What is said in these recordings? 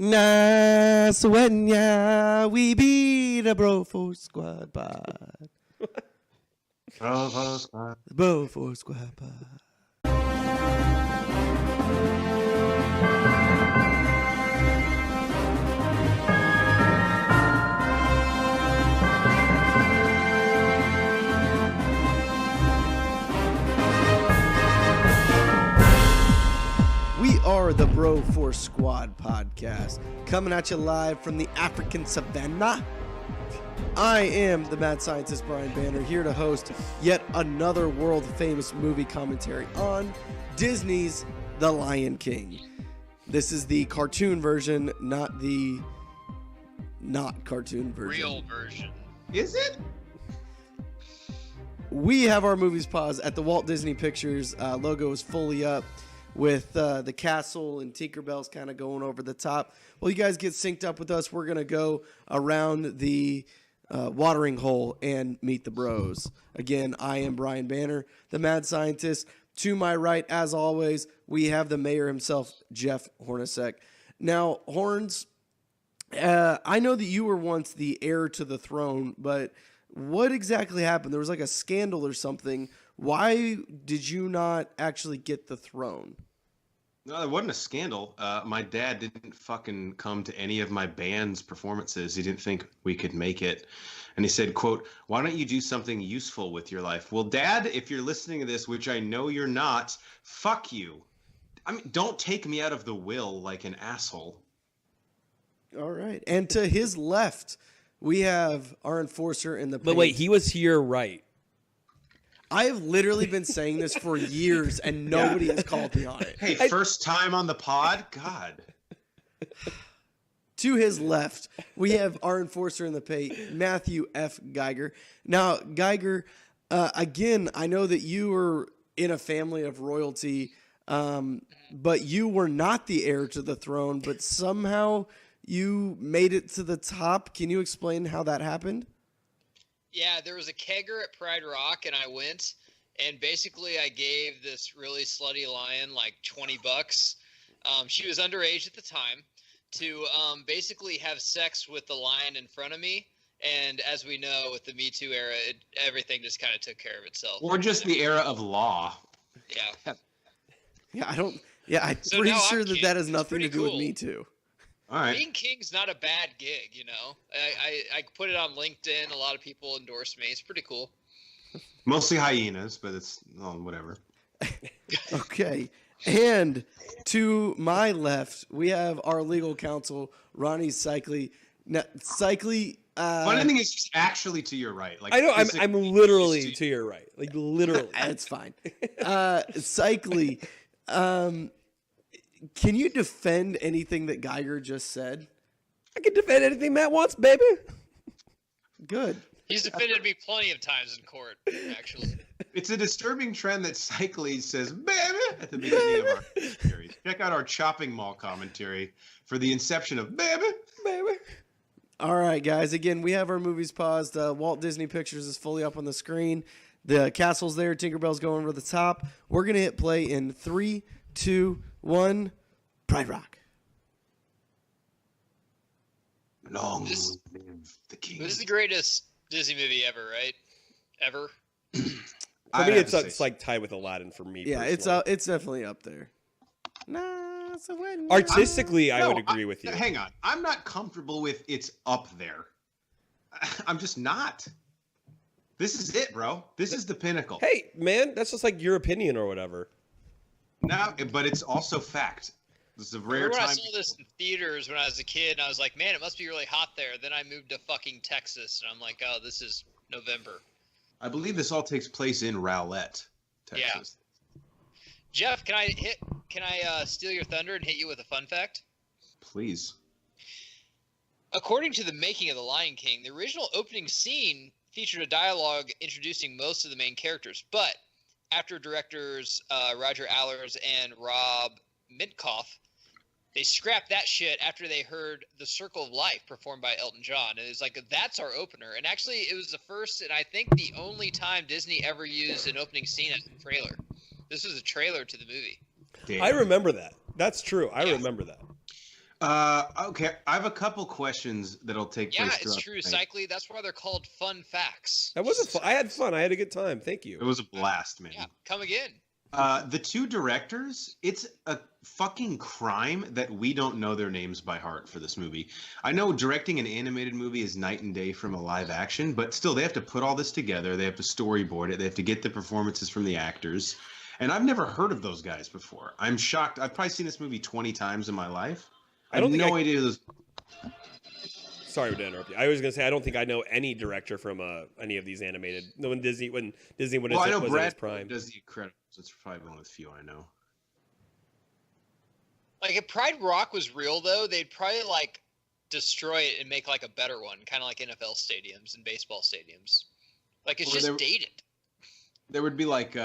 Nah, sefenyaaa, we be the Bro Force Squad pod. Bro Force Squad pod. We are the Bro Force Squad podcast, coming at you live from the African savannah. I am the mad scientist Brian Banner, here to host yet another world-famous movie commentary on Disney's The Lion King. This is the cartoon version, not the cartoon version. Real version. Is it? We have our movies paused at the Walt Disney Pictures. Logo is fully up, with the castle and Tinkerbell's kind of going over the top. Well, you guys get synced up with us. We're going to go around the watering hole and meet the bros. Again, I am Brian Banner, the mad scientist. To my right, as always, we have the mayor himself, Jeff Hornacek. Now, Horns, I know that you were once the heir to the throne, but what exactly happened? There was like a scandal or something. Why did you not actually get the throne? No, there wasn't a scandal. My dad didn't fucking come to any of my band's performances. He didn't think we could make it. And he said, quote, "Why don't you do something useful with your life?" Well, Dad, if you're listening to this, which I know you're not, fuck you. I mean, don't take me out of the will like an asshole. All right. And to his left, we have our enforcer in the But wait, he was here right. I have literally been saying this for years, and nobody has called me on it. Hey, first time on the pod? God. To his left, we have our enforcer in the paint, Matthew F. Geiger. Now, Geiger, again, I know that you were in a family of royalty, but you were not the heir to the throne, but somehow you made it to the top. Can you explain how that happened? Yeah, there was a kegger at Pride Rock, and I went, and basically I gave this really slutty lion like $20. She was underage at the time, to basically have sex with the lion in front of me. And as we know, with the Me Too era, everything just kind of took care of itself. Or just the era of law. Yeah. I'm pretty sure that has nothing to do with Me Too. All right. Being king's not a bad gig, you know. I put it on LinkedIn. A lot of people endorse me. It's pretty cool. Mostly hyenas, but it's whatever. Okay. And to my left, we have our legal counsel, Ronnie Cycli. Now, Cycli. Funny thing is, he's actually to your right. Like, I know. I'm literally to your right. Like literally. That's fine. Cycli. Can you defend anything that Geiger just said? I can defend anything Matt wants, baby. Good. He's defended me plenty of times in court, actually. It's a disturbing trend that Cyclades says, "baby," at the beginning of our series. Check out our Chopping Mall commentary for the inception of "baby." Baby. All right, guys. Again, we have our movies paused. Walt Disney Pictures is fully up on the screen. The castle's there. Tinkerbell's going over the top. We're going to hit play in 3, 2, 1. Pride Rock. Long live the king. This is the greatest Disney movie ever, right? Ever? For me, it's like tied with Aladdin for me. Yeah, personally. it's definitely up there. Nah, so when Artistically, I would agree with you. Hang on. I'm not comfortable with it's up there. I'm just not. This is it, bro. This is the pinnacle. Hey, man, that's just like your opinion or whatever. No, but it's also fact. This is a rare Remember time. when I saw this in theaters when I was a kid, and I was like, man, it must be really hot there. Then I moved to fucking Texas, and I'm like, oh, this is November. I believe this all takes place in Rowlett, Texas. Yeah. Jeff, can I steal your thunder and hit you with a fun fact? Please. According to the making of The Lion King, the original opening scene featured a dialogue introducing most of the main characters, but after directors Roger Allers and Rob Minkoff, they scrapped that shit after they heard The Circle of Life performed by Elton John. And it was like, that's our opener. And actually, it was the first and I think the only time Disney ever used an opening scene as a trailer. This was a trailer to the movie. Damn. I remember that. That's true. I remember that. Okay, I have a couple questions that'll take place. Yeah, it's true. Cycly, that's why they're called fun facts. That wasn't fun. I had fun. I had a good time. Thank you. It was a blast, man. Yeah, come again. The two directors, it's a fucking crime that we don't know their names by heart for this movie. I know directing an animated movie is night and day from a live action, but still, they have to put all this together. They have to storyboard it. They have to get the performances from the actors. And I've never heard of those guys before. I'm shocked. I've probably seen this movie 20 times in my life. I have no idea. Sorry to interrupt you. I was going to say I don't think I know any director from any of these animated. When Disney was in its prime. Does the Incredibles? It's probably one of the few I know. Like if Pride Rock was real, though, they'd probably like destroy it and make like a better one, kind of like NFL stadiums and baseball stadiums. Like it's just dated. There would be like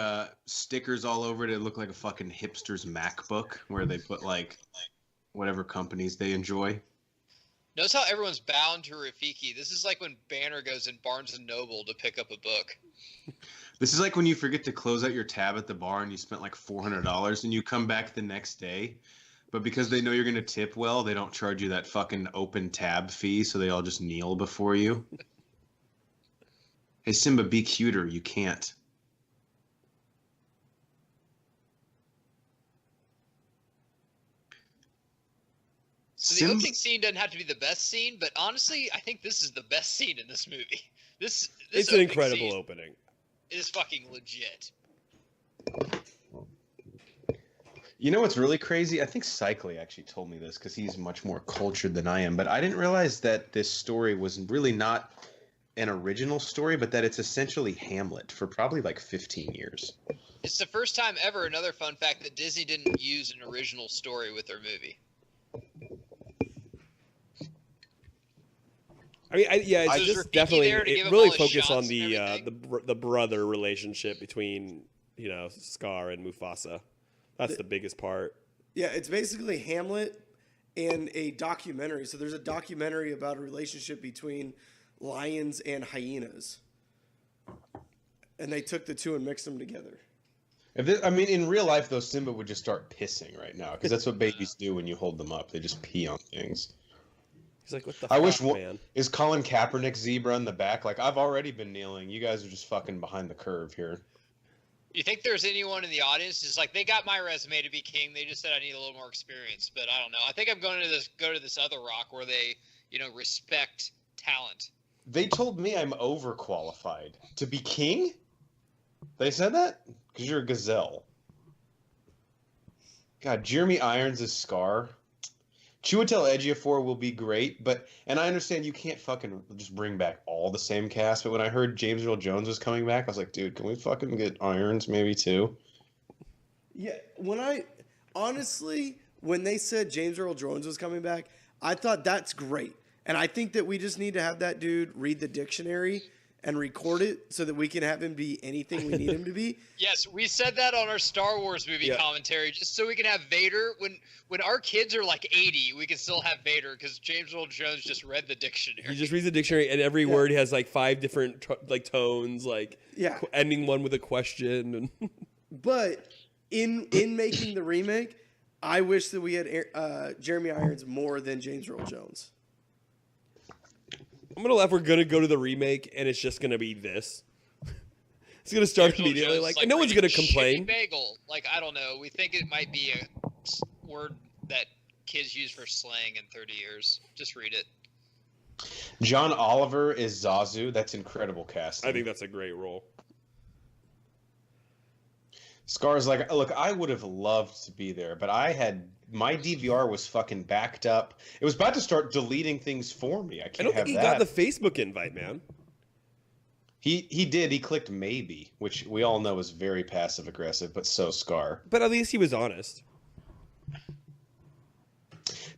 stickers all over it. It looked like a fucking hipster's MacBook where they put like whatever companies they enjoy. Notice how everyone's bound to Rafiki. This is like when Banner goes in Barnes & Noble to pick up a book. This is like when you forget to close out your tab at the bar and you spent like $400 and you come back the next day. But because they know you're going to tip well, they don't charge you that fucking open tab fee, so they all just kneel before you. Hey, Simba, be cuter. You can't. So the opening scene doesn't have to be the best scene, but honestly, I think this is the best scene in this movie. This it's an incredible opening. It is fucking legit. You know what's really crazy? I think Cycly actually told me this because he's much more cultured than I am, but I didn't realize that this story was really not an original story, but that it's essentially Hamlet for probably like 15 years. It's the first time ever, another fun fact, that Disney didn't use an original story with their movie. I mean, it's just definitely it really focused on the brother relationship between Scar and Mufasa. That's the biggest part. Yeah, it's basically Hamlet and a documentary. So there's a documentary about a relationship between lions and hyenas, and they took the two and mixed them together. In real life, though, Simba would just start pissing right now because that's what babies do when you hold them up. They just pee on things. He's like, what the fuck, man? Is Colin Kaepernick zebra in the back? Like, I've already been kneeling. You guys are just fucking behind the curve here. You think there's anyone in the audience who's like, they got my resume to be king. They just said I need a little more experience. But I don't know. I think I'm going to go to this other rock where they, respect talent. They told me I'm overqualified to be king? They said that? Because you're a gazelle. God, Jeremy Irons is Scar. Chiwetel Ejiofor will be great, and I understand you can't fucking just bring back all the same cast, but when I heard James Earl Jones was coming back, I was like, dude, can we fucking get Irons maybe too? Yeah, when they said James Earl Jones was coming back, I thought that's great. And I think that we just need to have that dude read the dictionary and record it so that we can have him be anything we need him to be. Yes, we said that on our Star Wars movie commentary, just so we can have Vader. When our kids are like 80, we can still have Vader because James Earl Jones just read the dictionary. He just reads the dictionary, and every word has like 5 different tones, ending one with a question. But in making the remake, I wish that we had Jeremy Irons more than James Earl Jones. I'm gonna laugh. We're gonna go to the remake, and it's just gonna be this. It's gonna start immediately, like no one's gonna complain. Bagel, I don't know. We think it might be a word that kids use for slang in 30 years. Just read it. John Oliver is Zazu. That's incredible casting. I think that's a great role. Scar's like, look, I would have loved to be there, but my DVR was fucking backed up. It was about to start deleting things for me. I don't think he got the Facebook invite, man. He did. He clicked maybe, which we all know is very passive aggressive, but so Scar. But at least he was honest.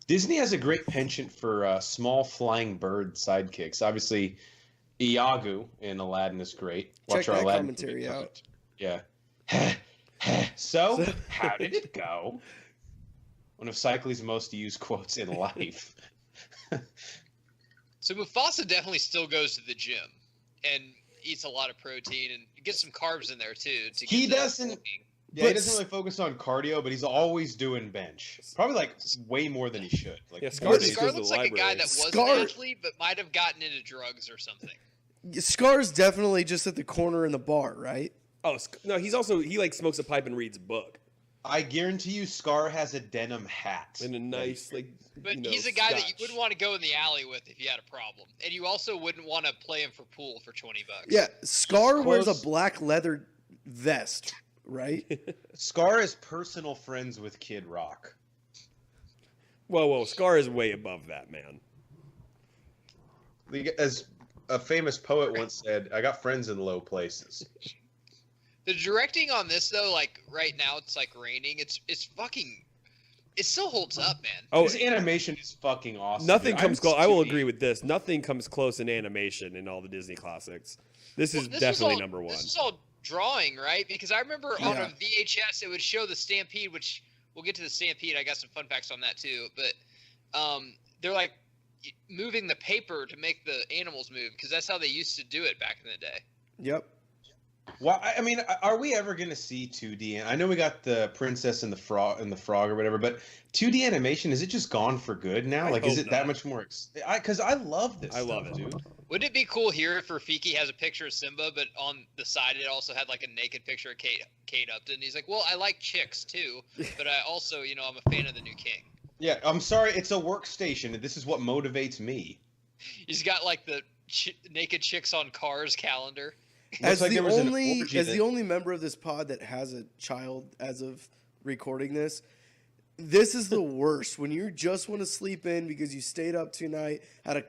Disney has a great penchant for small flying bird sidekicks. Obviously, Iago in Aladdin is great. Check our Aladdin commentary out. Yeah. So, how did it go? One of Cycly's most used quotes in life. So Mufasa definitely still goes to the gym and eats a lot of protein and gets some carbs in there too. He doesn't. Yeah, he doesn't really focus on cardio, but he's always doing bench. Probably like way more than he should. Like, yeah, Scar looks like a guy that was an athlete, but might have gotten into drugs or something. Scar's definitely just at the corner in the bar, right? Oh no, he like smokes a pipe and reads a book. I guarantee you, Scar has a denim hat and a nice But he's a guy that you wouldn't want to go in the alley with if you had a problem, and you also wouldn't want to play him for pool for $20. Yeah, Scar wears a black leather vest, right? Scar is personal friends with Kid Rock. Whoa, Scar is way above that, man. As a famous poet once said, "I got friends in low places." The directing on this, though, like right now, it's like raining. It's fucking. It still holds up, man. Oh, his animation is fucking awesome. Nothing comes close. I will agree with this. Nothing comes close in animation in all the Disney classics. This is definitely number one. This is all drawing, right? Because I remember on a VHS, it would show the Stampede, which we'll get to the Stampede. I got some fun facts on that too. But they're like moving the paper to make the animals move because that's how they used to do it back in the day. Yep. Well, I mean, are we ever going to see 2D? I know we got the Princess and the Frog or whatever, but 2D animation, is it just gone for good now? Like, is it that much more? Because I love this. I love it, dude. Wouldn't it be cool here if Rafiki has a picture of Simba, but on the side it also had like a naked picture of Kate Upton? He's like, well, I like chicks too, but I also, I'm a fan of the new king. Yeah, I'm sorry, it's a workstation, and this is what motivates me. He's got like the naked chicks on cars calendar. As the only member of this pod that has a child as of recording this, this is the worst. When you just want to sleep in because you stayed up tonight, had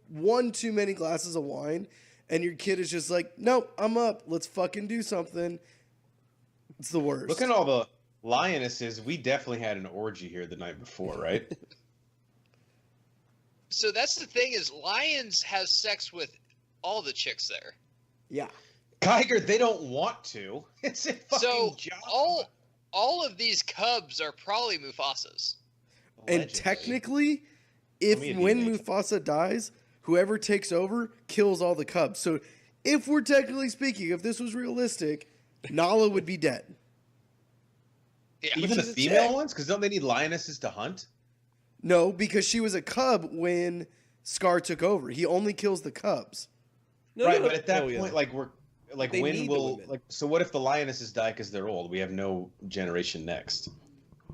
one too many glasses of wine, and your kid is just like, nope, I'm up. Let's fucking do something. It's the worst. Look at all the lionesses. We definitely had an orgy here the night before, right? So that's the thing is lions have sex with all the chicks there. Yeah. Geiger, they don't want to. It's a fucking job. All of these cubs are probably Mufasa's. And technically, when Mufasa dies, whoever takes over kills all the cubs. So if we're technically speaking, if this was realistic, Nala would be dead. Yeah, even the female ones? Because don't they need lionesses to hunt? No, because she was a cub when Scar took over. He only kills the cubs. But at that point, so what if the lionesses die because they're old? We have no generation next.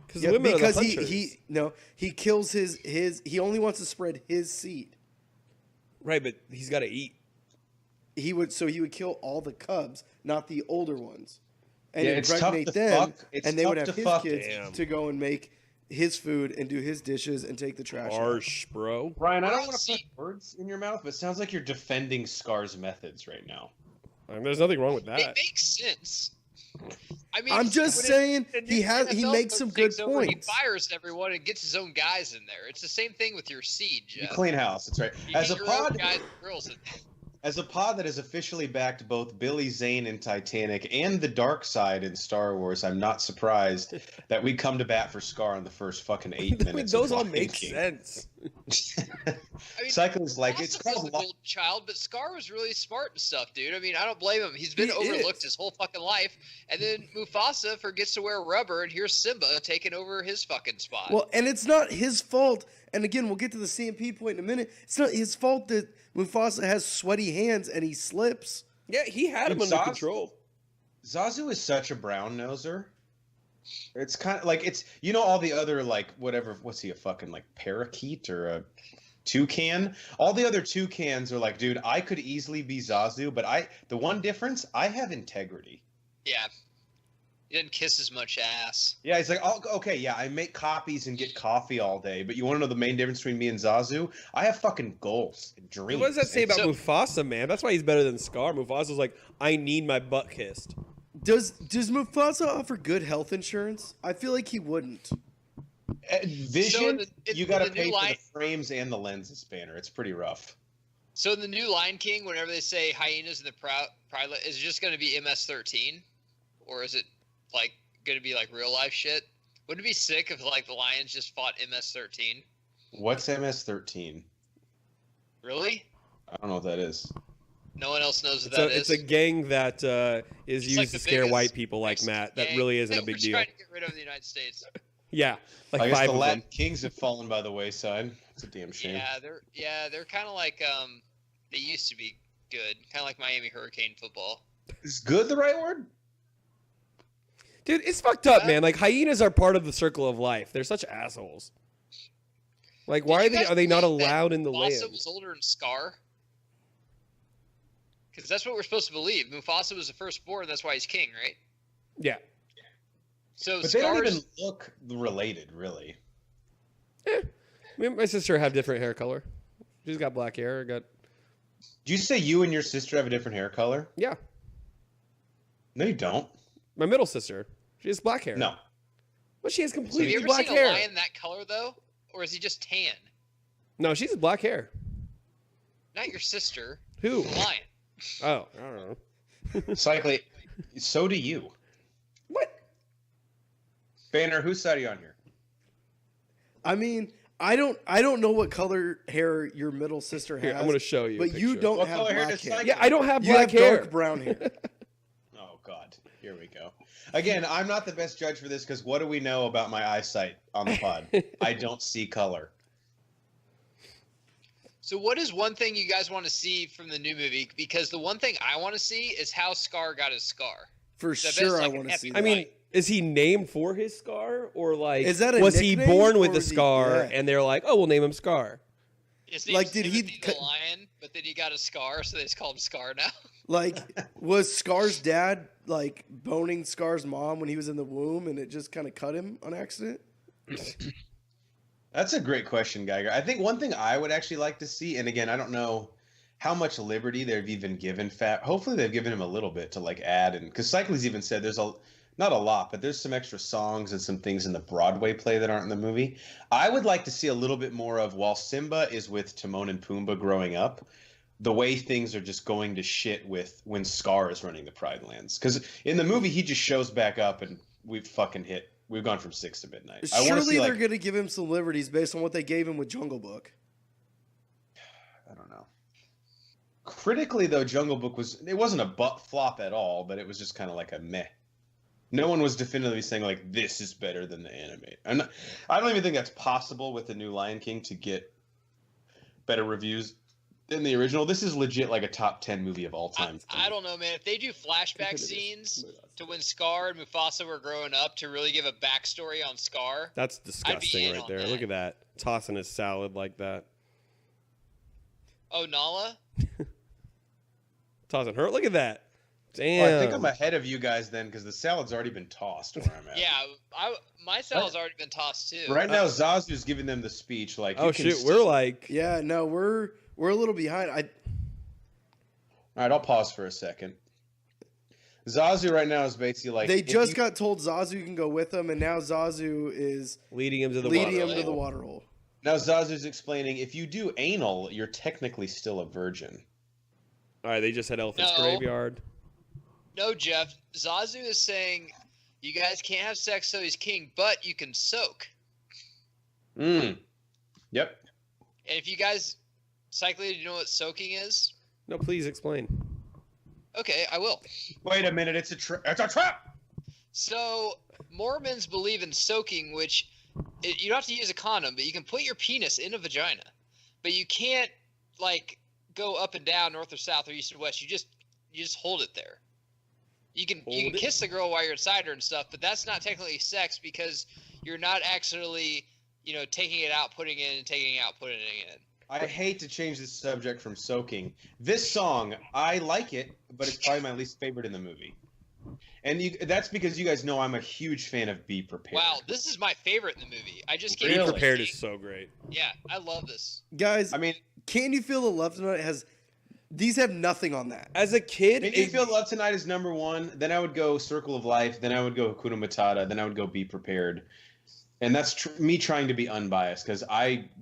Because he kills his he only wants to spread his seed. Right, but he's got to eat. He would kill all the cubs, not the older ones, and it's impregnate them, and they would have his kids Damn. to go and make his food and do his dishes and take the trash. Harsh, bro. Ryan, I don't want to put words in your mouth, but it sounds like you're defending Scar's methods right now. I mean, there's nothing wrong with that. It makes sense. I mean, I'm just saying he makes some good points. He fires everyone and gets his own guys in there. It's the same thing with your siege. You clean house. That's right. As a pod, guys and girls in there. As a pod that has officially backed both Billy Zane in Titanic and the dark side in Star Wars, I'm not surprised that we come to bat for Scar in the first fucking 8 minutes. Those all make sense. I mean, Cyclists like it's was the gold child, but Scar was really smart and stuff, dude. I mean, I don't blame him. He's been overlooked his whole fucking life, and then Mufasa forgets to wear rubber, and here's Simba taking over his fucking spot. Well, and it's not his fault. And again, we'll get to the Stampede point in a minute. It's not his fault that Mufasa has sweaty hands and he slips. Yeah, he had him under control. Zazu is such a brown noser. It's kind of like all the other what's he, a fucking parakeet or a toucan? All the other toucans are like, dude, I could easily be Zazu, but the one difference, I have integrity. Yeah. He doesn't kiss as much ass. Yeah, he's like, I make copies and get coffee all day, but you want to know the main difference between me and Zazu? I have fucking goals and dreams. What does that say about Mufasa, man? That's why he's better than Scar. Mufasa's like, I need my butt kissed. Does Mufasa offer good health insurance? I feel like he wouldn't. Vision, you got to pay for the frames and the lenses spanner. It's pretty rough. So in the new Lion King, whenever they say hyenas in the pilot, is it just going to be MS-13? Or is it going to be real life shit? Wouldn't it be sick if the lions just fought No one else knows what that is. It's a gang that is used like to scare white people like Matt. That really isn't a big deal. Trying to get rid of the United States. Yeah, like I guess 5 the of Latin them. kings have fallen by the wayside. It's a damn shame. They're kind of like they used to be good, kind of like Miami Hurricane football. Is good the right word? Dude, it's fucked up, man. Like hyenas are part of the circle of life. They're such assholes. Like, why are they not allowed in the land? Mufasa was older than Scar. Because that's what we're supposed to believe. Mufasa was the firstborn. That's why he's king, right? Yeah. So, but they don't even look related, really. Me and my sister have different hair color. She's got black hair. Do you say you and your sister have a different hair color? Yeah. No, you don't. My middle sister, she has black hair. No. But she has completely have you ever black seen hair. a lion that color though, or is he just tan? No, she's black hair. Not your sister. Who? The lion. Oh, I don't know. Cycly, so do you. What? Banner, whose side are you on here? I mean, I don't know what color hair your middle sister has. Here, I'm going to show you. But you don't have black hair. Yeah, I don't have you black have hair. dark brown hair. Oh, God. Here we go. Again, I'm not the best judge for this because what do we know about my eyesight on the pod? I don't see color. So what is one thing you guys want to see from the new movie? Because the one thing I want to see is how Scar got his scar. For sure, I want to see that. I mean, is he named for his scar? Or like, is that a was he nickname, born with or the is he- scar yeah. and they're like, oh, we'll name him Scar? Like, did he the lion? But then he got a scar, so they just call him Scar now. Like, was Scar's dad like boning Scar's mom when he was in the womb, and it just kind of cut him on accident? That's a great question, Geiger. I think one thing I would actually like to see, and again, I don't know how much liberty they've even given Fat. Hopefully, they've given him a little bit to like add, and because Cycly's even said there's not a lot, but there's some extra songs and some things in the Broadway play that aren't in the movie. I would like to see a little bit more of while Simba is with Timon and Pumbaa growing up, the way things are just going to shit with when Scar is running the Pride Lands. Because in the movie, he just shows back up and we've gone from 6 to midnight. Surely they're going to give him some liberties based on what they gave him with Jungle Book. I don't know. Critically, though, Jungle Book wasn't a butt flop at all, but it was just kind of like a meh. No one was definitively saying like this is better than the anime. I don't even think that's possible with the new Lion King to get better reviews than the original. This is legit like a top 10 movie of all time. I don't know, man. If they do flashback scenes to when Scar and Mufasa were growing up to really give a backstory on Scar, that's disgusting right there. Look at that, tossing his salad like that. Oh, Nala. Tossing her. Look at that. Damn. Well, I think I'm ahead of you guys then because the salad's already been tossed where I'm at. Yeah, my salad's already been tossed too. Right now, Zazu's giving them the speech. Like, oh shit, we're like, yeah, no, we're a little behind. All right, I'll pause for a second. Zazu right now is basically like they just got told Zazu can go with them, and now Zazu is leading him to the water hole. Now Zazu's explaining if you do anal, you're technically still a virgin. All right, they just had Elephant's Graveyard. No, Jeff. Zazu is saying you guys can't have sex so he's king, but you can soak. Yep. And if you guys, Cycly, do you know what soaking is? No, please explain. Okay, I will. Wait a minute, it's a trap! So, Mormons believe in soaking, which you don't have to use a condom, but you can put your penis in a vagina. But you can't, like, go up and down, north or south, or east or west. You just hold it there. You can kiss the girl while you're inside her and stuff, but that's not technically sex because you're not actually, taking it out, putting it in, taking it out, putting it in. I hate to change this subject from soaking. This song, I like it, but it's probably my least favorite in the movie. And that's because you guys know I'm a huge fan of Be Prepared. Wow, this is my favorite in the movie. I just can't. Be Prepared is so great. Yeah, I love this. Guys, I mean, Can You Feel the Love Tonight these have nothing on that. As a kid, Can You Feel Love Tonight is number one. Then I would go Circle of Life. Then I would go Hakuna Matata. Then I would go Be Prepared. And that's me trying to be unbiased because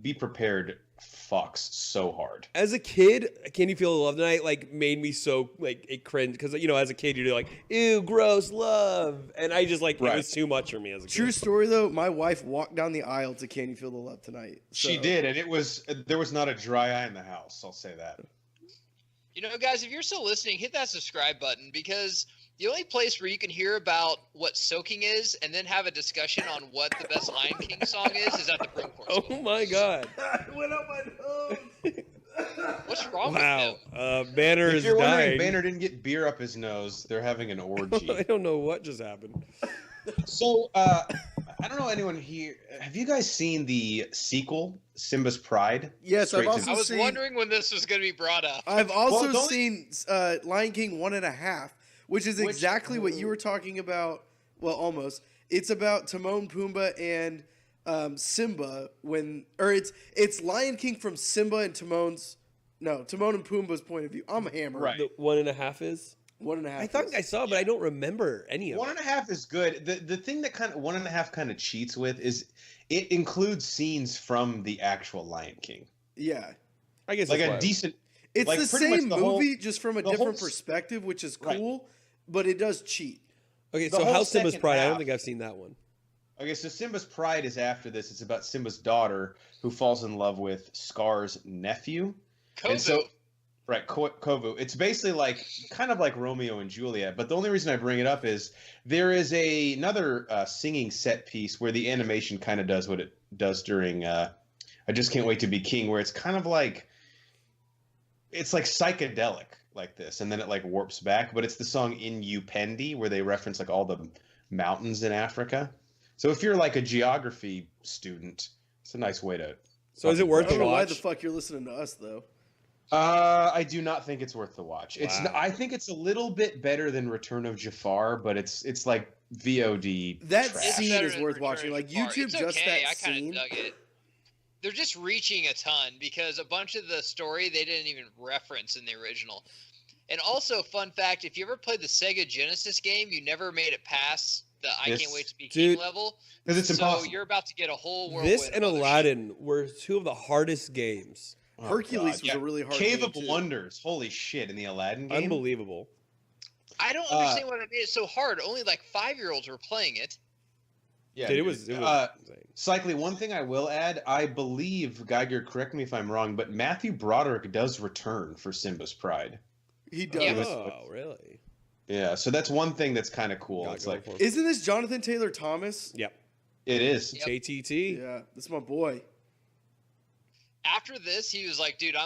Be Prepared fucks so hard. As a kid, Can You Feel the Love Tonight like made me so like it cringe because as a kid you're like ew gross love and I just like it was too much for me as a kid. True story though, my wife walked down the aisle to Can You Feel the Love Tonight. So. She did, and there was not a dry eye in the house. I'll say that. You know, guys, if you're still listening, hit that subscribe button, because the only place where you can hear about what soaking is and then have a discussion on what the best Lion King song is at the Broom Court School. Oh my God! It went up my nose. What's wrong with Wow. him? Banner If is you're wondering, dying. Banner didn't get beer up his nose. They're having an orgy. I don't know what just happened. So, I don't know anyone here. Have you guys seen the sequel, Simba's Pride? Yes, I've Straight to- also I was seen. wondering when this was going to be brought up. I've also Well, seen Lion King 1.5, which is exactly what you were talking about. Well, almost. It's about Timon, Pumbaa, and Simba it's Lion King from Simba and Timon and Pumbaa's point of view. I'm a hammer. Right. The 1.5 is. 1.5. I thought I saw, but I don't remember any of it. 1.5 is good. The thing that 1.5 kind of cheats with is it includes scenes from the actual Lion King. Yeah. I guess Like that's a why. decent. It's like the pretty much same the movie, whole- just from a the different whole- perspective, which is Right. cool, but it does cheat. Okay, the so whole How Simba's second Pride? I don't half- think I've seen that one. Okay, so Simba's Pride is after this. It's about Simba's daughter who falls in love with Scar's nephew. Kovu. And so, right, Kovu. It's basically kind of like Romeo and Juliet. But the only reason I bring it up is there is another singing set piece where the animation kind of does what it does during I Just Can't Wait to Be King, where it's kind of like, it's like psychedelic like this, and then it warps back. But it's the song In Upendi, where they reference all the mountains in Africa. So if you're a geography student, it's a nice way to. So is it worth I the don't know why watch? the fuck you're listening to us, though. I do not think it's worth the watch. Wow. I think it's a little bit better than Return of Jafar, but it's like VOD. That trash. scene Better is than worth Return watching. of Like, Jafar. YouTube, It's just okay. that I kind scene. of dug it. They're just reaching a ton, because a bunch of the story they didn't even reference in the original. And also, fun fact, if you ever played the Sega Genesis game, you never made it past the I Yes. Can't Wait to Be King Dude. level. Because it's So impossible. you're about to get a whole whirlwind This and of other shit. Aladdin were two of the hardest games. Oh, Hercules God. was a really hard Cave game, of too. Wonders. Holy shit! In the Aladdin game. Unbelievable. I don't understand why they made it so hard. Only 5-year-olds were playing it. Yeah, Dude, it dude. was insane. Cycly, one thing I will add, I believe, Geiger, correct me if I'm wrong, but Matthew Broderick does return for Simba's Pride. He does. Yeah. Oh, really? Yeah, so that's one thing that's kind of cool. Got It's going like, for him. Isn't this Jonathan Taylor Thomas? Yep. it is. Yep. JTT. Yeah, that's my boy. After this, he was like, dude,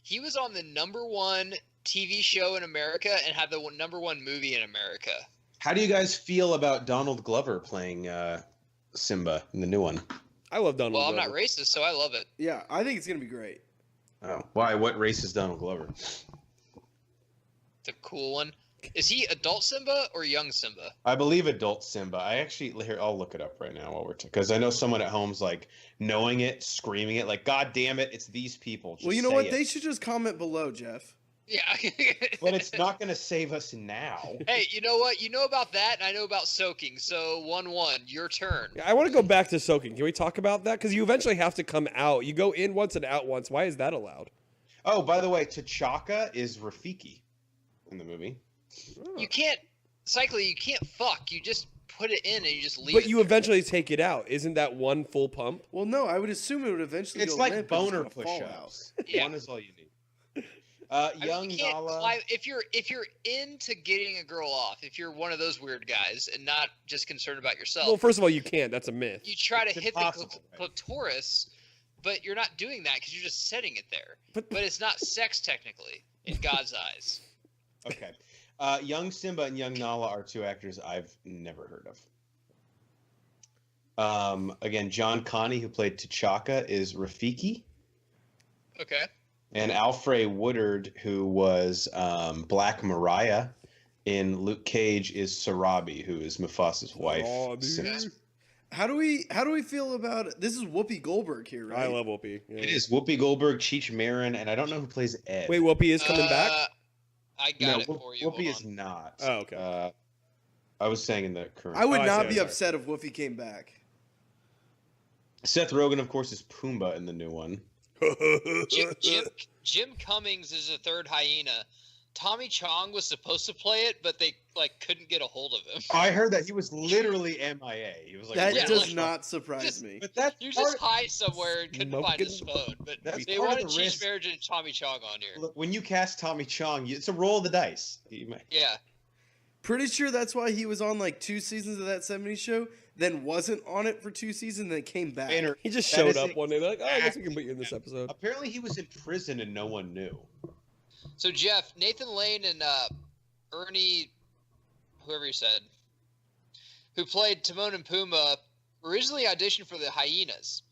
he was on the #1 TV show in America and had the #1 movie in America. How do you guys feel about Donald Glover playing Simba in the new one? I love Donald Well, I'm Glover. not racist, so I love it. Yeah, I think it's gonna be great. Oh, why? What race is Donald Glover? The cool one. Is he adult Simba or young Simba? I believe adult Simba. I'll look it up right now while we're because I know someone at home's knowing it, screaming it, God damn it, it's these people. Just Well, you know say what? it. They should just comment below, Jeff. Yeah. But it's not going to save us now. Hey, you know what? You know about that, and I know about soaking. So 1-1, your turn. I want to go back to soaking. Can we talk about that? Because you eventually have to come out. You go in once and out once. Why is that allowed? Oh, by the way, T'Chaka is Rafiki in the movie. You can't, Cycly, you can't fuck. You just put it in and you just leave But it you there. eventually take it out. Isn't that one full pump? Well, no, I would assume it would eventually. It's go like limp and it's boner gonna fall out. push-ups. Yeah. One is all you need. I mean, Young you can't Nala. climb, if you're into getting a girl off, if you're one of those weird guys and not just concerned about yourself, Well, first of all, you can't. That's a myth. you try to It's hit impossible, the right? clitoris, but you're not doing that because you're just setting it there. But- But it's not sex technically in God's eyes. Okay. Young Simba and Young Nala are two actors I've never heard of. Again, John Connie, who played T'Chaka, is Rafiki. Okay. And Alfre Woodard, who was Black Mariah in Luke Cage, is Sarabi, who is Mufasa's wife. Oh, dude. Simba's- How do we feel about this? Is Whoopi Goldberg here, right? I love Whoopi. Yeah. It is Whoopi Goldberg, Cheech Marin, and I don't know who plays Ed. Wait, Whoopi is coming back? I got no, it for you. Whoopi Hold is on. not. Oh, okay. I was saying in the current. I would Oh, I not see, be sorry. upset if Whoopi came back. Seth Rogen, of course, is Pumbaa in the new one. Jim Cummings is the third hyena. Tommy Chong was supposed to play it, but they couldn't get a hold of him. I heard that he was literally MIA. He was like, that does not surprise me. But that's he was just high somewhere and couldn't find his phone. But they wanted Cheech Marin and Tommy Chong on here. Look, when you cast Tommy Chong, it's a roll of the dice. Yeah. Pretty sure that's why he was on 2 seasons of that 70s show, then wasn't on it for 2 seasons, then came back. He just showed up one day. They're like, oh, I guess we can put you in this episode. Apparently he was in prison and no one knew. So, Jeff, Nathan Lane and Ernie, whoever you said, who played Timon and Pumbaa, originally auditioned for the Hyenas.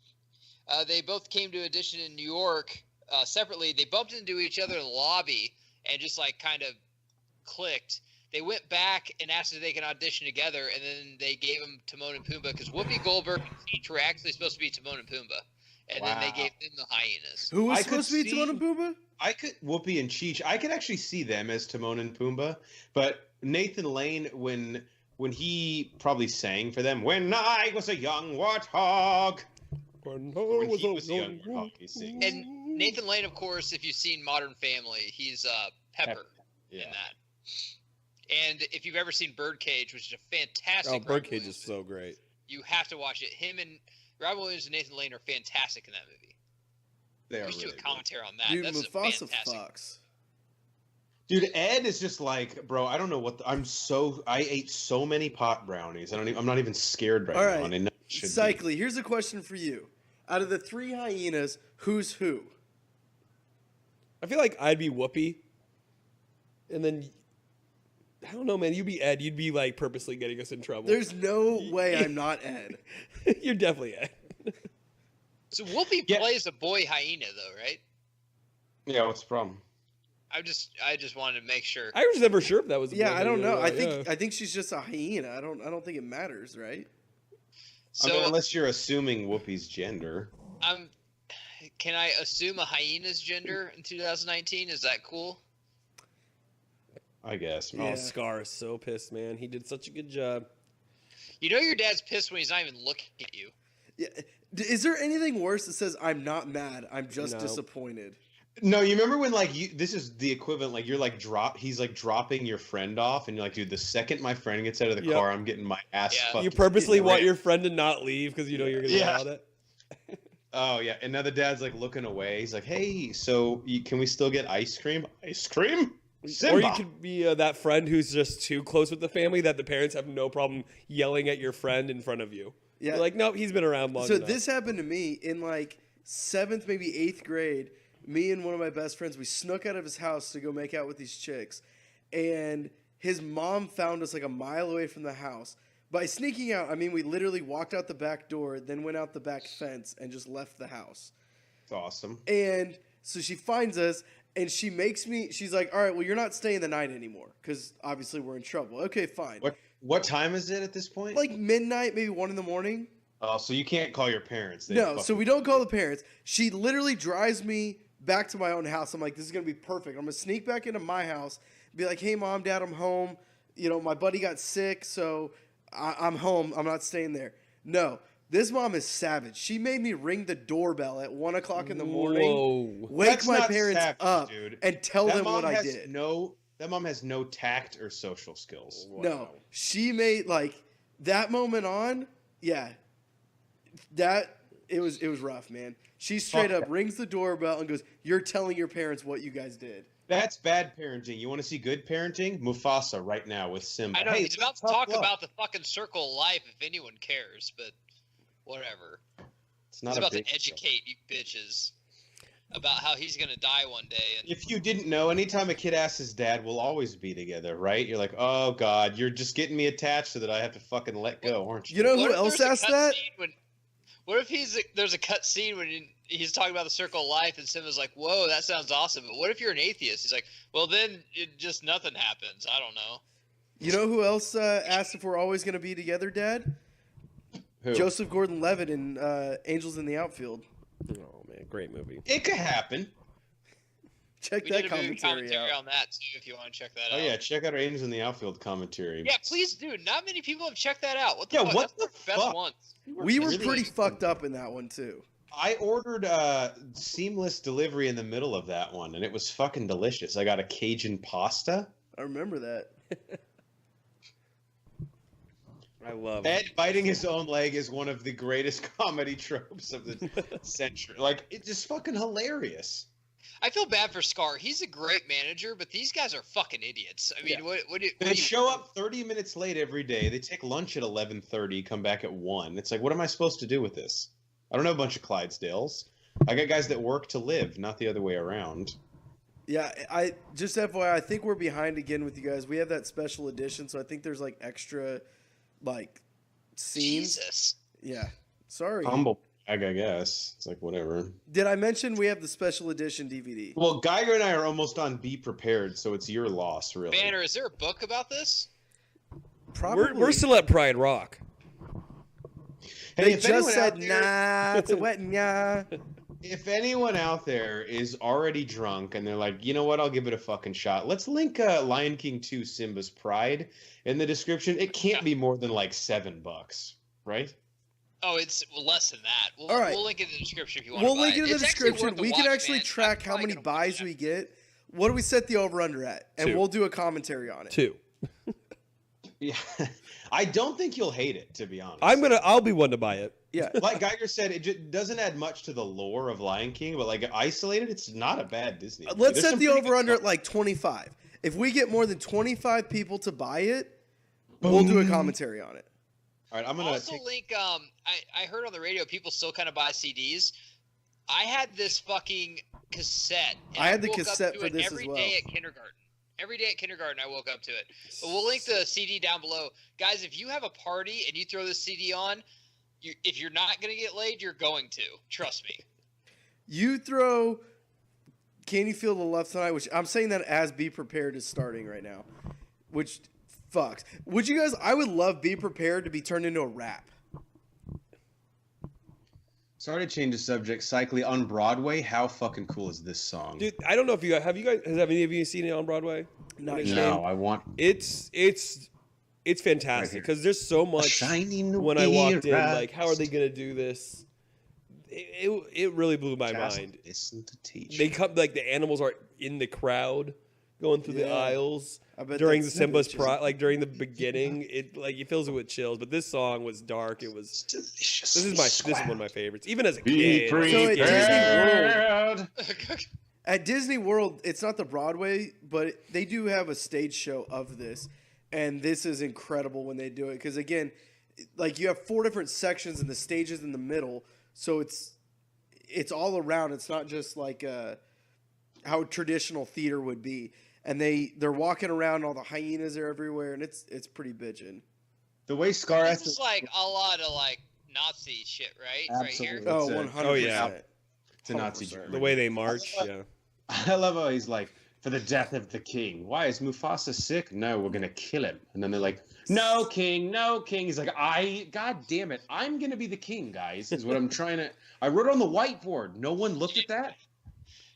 They both came to audition in New York separately. They bumped into each other in the lobby and just kind of clicked. They went back and asked if they can audition together, and then they gave them Timon and Pumbaa because Whoopi Goldberg and Cheech were actually supposed to be Timon and Pumbaa. And then they gave them the Hyenas. Who was supposed to be Timon and Pumbaa? Whoopi and Cheech. I could actually see them as Timon and Pumbaa, but Nathan Lane, when he probably sang for them, "When I was a young warthog." When he was a young warthog, he sings. And Nathan Lane, of course, if you've seen Modern Family, he's Pepper in that. And if you've ever seen Birdcage, which is a fantastic Birdcage is so great. You have to watch it. Him and Robin Williams and Nathan Lane are fantastic in that movie. They are. We should do a commentary on that. Dude, That's Mufasa fantastic. fucks. Dude, Ed is just bro, I don't know what I ate so many pot brownies. I'm not even scared right now. All right, Cycly, here's a question for you. Out of the 3 hyenas, who's who? I feel like I'd be Whoopi. And then I don't know, man. You'd be Ed. You'd be purposely getting us in trouble. There's no way I'm not Ed. You're definitely Ed. So Whoopi plays a boy hyena, though, right? Yeah. What's the problem? I just wanted to make sure. I was never sure if that was. I don't know. I think she's just a hyena. I don't think it matters, right? So unless you're assuming Whoopi's gender. Can I assume a hyena's gender in 2019? Is that cool? I guess. Yeah. Oh, Scar is so pissed, man. He did such a good job. You know your dad's pissed when he's not even looking at you. Yeah. Is there anything worse that says I'm not mad, I'm just disappointed? No, you remember when this is the equivalent, you're he's dropping your friend off and you're like, dude, the second my friend gets out of the car, I'm getting my ass fucked. You purposely want your friend to not leave because you know you're going to get out of it. Oh, yeah. And now the dad's looking away. He's like, hey, so can we still get ice cream? Ice cream? Simba. Or you could be that friend who's just too close with the family that the parents have no problem yelling at your friend in front of you. Yeah. You're like, nope, he's been around long enough. So this happened to me in 7th, maybe 8th grade. Me and one of my best friends, we snuck out of his house to go make out with these chicks. And his mom found us a mile away from the house. By sneaking out, I mean we literally walked out the back door, then went out the back fence and just left the house. That's awesome. And so she finds us. And she's like, all right, well, you're not staying the night anymore because obviously we're in trouble. Okay, fine. What time is it at this point? Midnight, maybe 1 a.m. Oh, so you can't call your parents. No, so we don't call the parents. She literally drives me back to my own house. I'm like, this is going to be perfect. I'm going to sneak back into my house, be like, hey, Mom, Dad, I'm home. My buddy got sick, so I'm home. I'm not staying there. No. This mom is savage. She made me ring the doorbell at 1 o'clock in the morning, wake my parents up, and tell them what I did. That mom has no tact or social skills. Wow. No, she made that moment on. Yeah, it was rough, man. She straight up rings the doorbell and goes, "You're telling your parents what you guys did." That's bad parenting. You want to see good parenting? Mufasa right now with Simba. I know he's about to talk about the fucking circle of life if anyone cares, but. Whatever. He's about to educate you bitches about how he's going to die one day. And if you didn't know, anytime a kid asks his dad, we'll always be together, right? You're like, oh, God, you're just getting me attached so that I have to fucking let go, aren't you? You know who else asked that? What if there's a cut scene when he's talking about the circle of life and Simba's like, whoa, that sounds awesome. But what if you're an atheist? He's like, well, then just nothing happens. I don't know. You know who else asked if we're always going to be together, Dad? Who? Joseph Gordon-Levitt in Angels in the Outfield. Oh man, great movie. It could happen. Check that commentary out. On that too, if you want to check that out. Oh yeah, check out our Angels in the Outfield commentary. Yeah, please do. Not many people have checked that out. What the fuck? Best ones. We were pretty fucked up in that one too. I ordered seamless delivery in the middle of that one, and it was fucking delicious. I got a Cajun pasta. I remember that. I love Ed biting his own leg is one of the greatest comedy tropes of the century. Like, it's just fucking hilarious. I feel bad for Scar. He's a great manager, but these guys are fucking idiots. I mean, They show up 30 minutes late every day. They take lunch at 11:30, come back at 1. It's like, what am I supposed to do with this? I don't know a bunch of Clydesdales. I got guys that work to live, not the other way around. Yeah, I just FYI, I think we're behind again with you guys. We have that special edition, so I think there's like extra like scenes. Jesus. Yeah. Sorry. Humble brag, I guess. It's like, whatever. Did I mention we have the special edition DVD? Well, Geiger and I are almost on Be Prepared, so it's your loss, really. Banner, is there a book about this? Probably. We're still at Pride Rock. They just said, nah, it's a wet nah. If anyone out there is already drunk and they're like, you know what, I'll give it a fucking shot. Let's link Lion King 2 Simba's Pride in the description. It can't be more than like $7, right? Oh, it's less than that. All right. We'll link it in the description if you want We'll to buy link it in the description. We can actually man. track how many buys we get. What do we set the over-under at? And 2. we'll do a commentary on it. 2. Yeah. I don't think you'll hate it, to be honest. I'll be one to buy it. Yeah. Like Geiger said, it just doesn't add much to the lore of Lion King, but like isolated, it's not a bad Disney movie. Let's There's set the some pretty over-under good at like 25. If we get more than 25 people to buy it, we'll do a commentary on it. All right, I'm gonna also link. I heard on the radio people still kind of buy CDs. I had this fucking cassette. And I had the woke up cassette to for it this every as well. day at kindergarten. Every day at kindergarten, I woke up to it. But we'll link the CD down below, guys. If you have a party and you throw this CD on, if you're not gonna get laid, you're going to. Trust me. You throw Can You Feel the Love Tonight, which I'm saying that as Be Prepared is starting right now, which fucks. Would you guys, I would love Be Prepared to be turned into a rap. Sorry to change the subject. Cycling on Broadway. How fucking cool is this song? Dude, I don't know if has any of you seen it on Broadway? No, I want. It's fantastic because there's so much. When I walked in, like, how are they gonna do this? It really blew my mind. Listen to teach. They come like the animals are in the crowd, going through the aisles during the Simba's Pride, like during the beginning. It fills it with chills. But this song was dark. It was delicious. This is one of my favorites, even as a kid. At Disney World, it's not the Broadway, but they do have a stage show of this, and this is incredible when they do it because again, like you have 4 different sections and the stage is in the middle, so it's all around. It's not just like how traditional theater would be. And they're walking around, all the hyenas are everywhere, and it's pretty bitchin'. The way Scar This is like a lot of like Nazi shit, right? Absolutely. Right Oh, here. 100%. Oh, yeah. It's a Nazi Germany. The way they march, yeah. I love how he's like, for the death of the king. Why, is Mufasa sick? No, we're gonna kill him. And then they're like, no king, no king. He's like, God damn it, I'm gonna be the king, guys, is what I'm trying to. I wrote on the whiteboard. No one looked at that?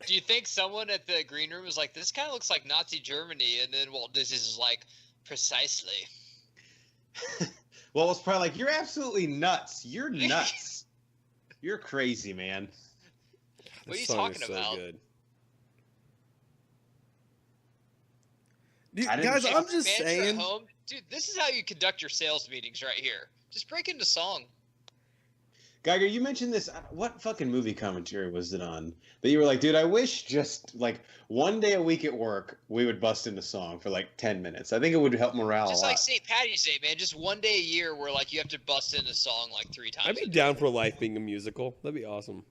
Do you think someone at the green room was like, this kind of looks like Nazi Germany? And then Walt Disney's like, precisely. Well, it's probably like, you're absolutely nuts. You're nuts. You're crazy, man. What are you talking about? Good. Dude, guys, I'm just saying. Home, dude, this is how you conduct your sales meetings right here. Just break into song. Geiger, you mentioned this. What fucking movie commentary was it on? That you were like, dude, I wish just like one day a week at work we would bust into song for like 10 minutes. I think it would help morale just a lot. like St. Patty's Day, man. Just one day a year where like you have to bust into song like 3 times. I'd be down for life being a musical. That'd be awesome.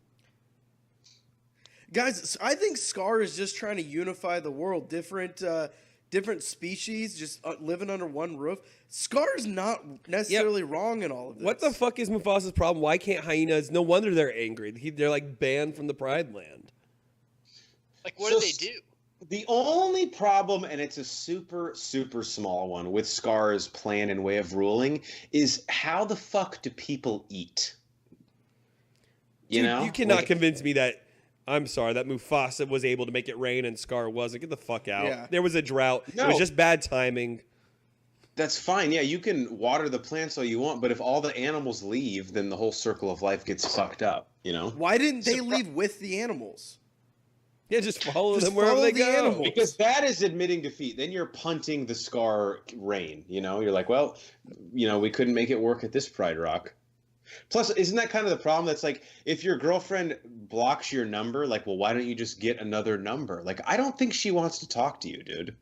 Guys, I think Scar is just trying to unify the world. Different species just living under one roof. Scar is not necessarily wrong in all of this. What the fuck is Mufasa's problem? Why can't hyenas? No wonder they're angry. They're like banned from the Pride Land. Like, what do they do? The only problem, and it's a super, super small one, with Scar's plan and way of ruling is how the fuck do people eat? You know? You cannot convince me that, I'm sorry, that Mufasa was able to make it rain and Scar wasn't. Get the fuck out. Yeah. There was a drought. No. It was just bad timing. That's fine. Yeah, you can water the plants all you want, but if all the animals leave, then the whole circle of life gets fucked up, you know? Why didn't they leave with the animals? Yeah, just follow them wherever they go. Animals. Because that is admitting defeat. Then you're punting the Scar reign, you know? You're like, well, you know, we couldn't make it work at this Pride Rock. Plus, isn't that kind of the problem? That's like, if your girlfriend blocks your number, like, well, why don't you just get another number? Like, I don't think she wants to talk to you, dude.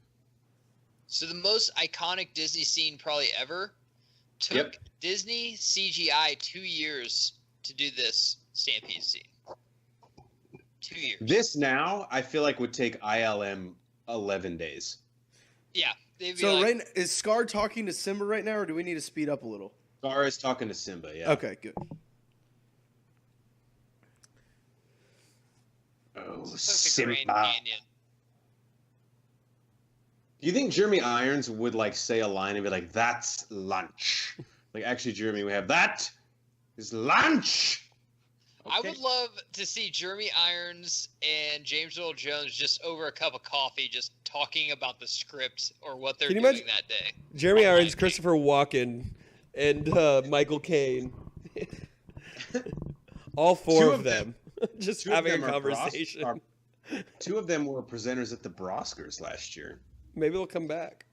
So the most iconic Disney scene probably ever took Disney CGI 2 years to do this Stampede scene. 2 years. This now, I feel like would take ILM 11 days. Yeah. They'd be So like, is Scar talking to Simba right now, or do we need to speed up a little? Scar is talking to Simba, yeah. Okay, good. Oh, it's like the Simba. Grand Canyon. Do you think Jeremy Irons would like say a line and be like, "That's lunch"? Like, actually, Jeremy, we have that is lunch. I would love to see Jeremy Irons and James Earl Jones just over a cup of coffee, just talking about the script or what they're doing that day. Jeremy Irons, Christopher Walken, and Michael Caine. All four of them just having a conversation. Two of them were presenters at the Oscars last year. Maybe they'll come back.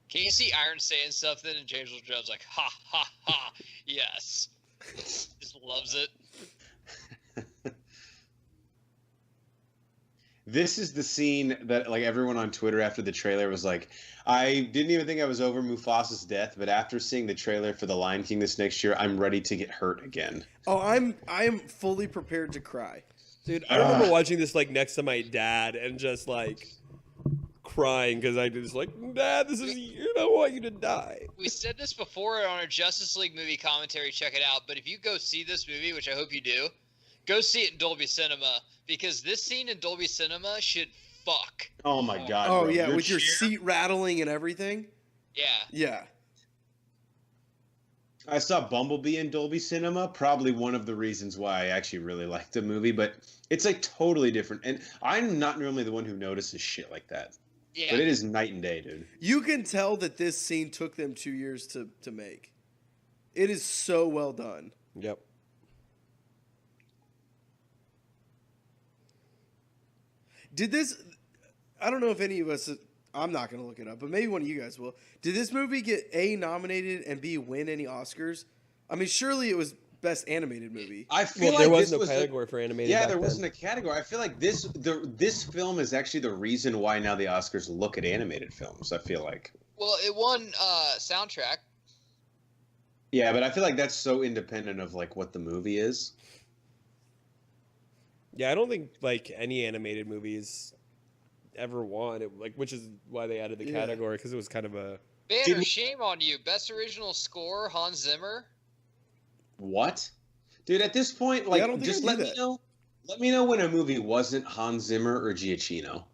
Can you see Irons saying something and James Earl Jones like, ha, ha, ha, yes. Just loves it. This is the scene that like everyone on Twitter after the trailer was like, I didn't even think I was over Mufasa's death, but after seeing the trailer for The Lion King this next year, I'm ready to get hurt again. Oh, I am fully prepared to cry. Dude, I remember watching this like next to my dad and just like crying because I was like, Dad, this is I don't want you to die. We said this before on our Justice League movie commentary. Check it out. But if you go see this movie, which I hope you do, go see it in Dolby Cinema because this scene in Dolby Cinema should fuck. Oh my god. Oh bro. yeah, with your seat rattling and everything. Yeah. Yeah. I saw Bumblebee in Dolby Cinema, probably one of the reasons why I actually really liked the movie, but it's like totally different. And I'm not normally the one who notices shit like that. Yeah. But it is night and day, dude. You can tell that this scene took them 2 years to make. It is so well done. Yep. Did this... I don't know if any of us... I'm not going to look it up, but maybe one of you guys will. Did this movie get A, nominated, and B, win any Oscars? I mean, surely it was Best Animated Movie. I feel there like was this no category for animated. Yeah, back there then. wasn't a category. I feel like this film is actually the reason why now the Oscars look at animated films. I feel like. Well, it won soundtrack. Yeah, but I feel like that's so independent of like what the movie is. Yeah, I don't think like any animated movies ever won it, like, which is why they added the category because it was kind of a Banter, shame on you. Best original score, Hans Zimmer. What? Dude, at this point, like, just let me know. Let me know when a movie wasn't Hans Zimmer or Giacchino.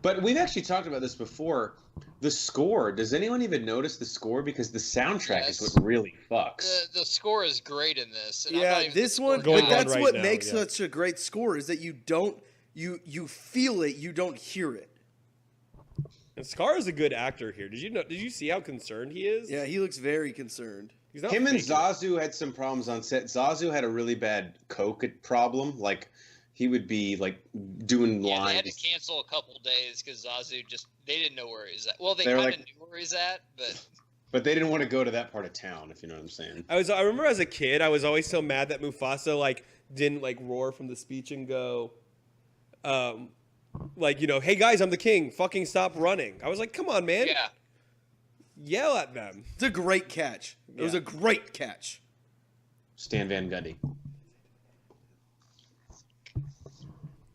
But we've actually talked about this before. The score. Does anyone even notice the score? Because the soundtrack is what really fucks. The score is great in this. And Yeah, this one. But that's what makes such a great score is that you don't you feel it, you don't hear it. And Scar is a good actor here. Did you see how concerned he is? Yeah, he looks very concerned. Him and Zazu had some problems on set. Zazu had a really bad coke problem. Like, he would be like doing lines. They had to cancel a couple days because Zazu they didn't know where he's at. Well, they kind of knew where he's at, but they didn't want to go to that part of town, if you know what I'm saying. I remember as a kid, I was always so mad that Mufasa like didn't like roar from the speech and go, like, you know, hey guys, I'm the king. Fucking stop running. I was like, come on, man. Yeah. Yell at them. It's a great catch. It was a great catch. Stan Van Gundy.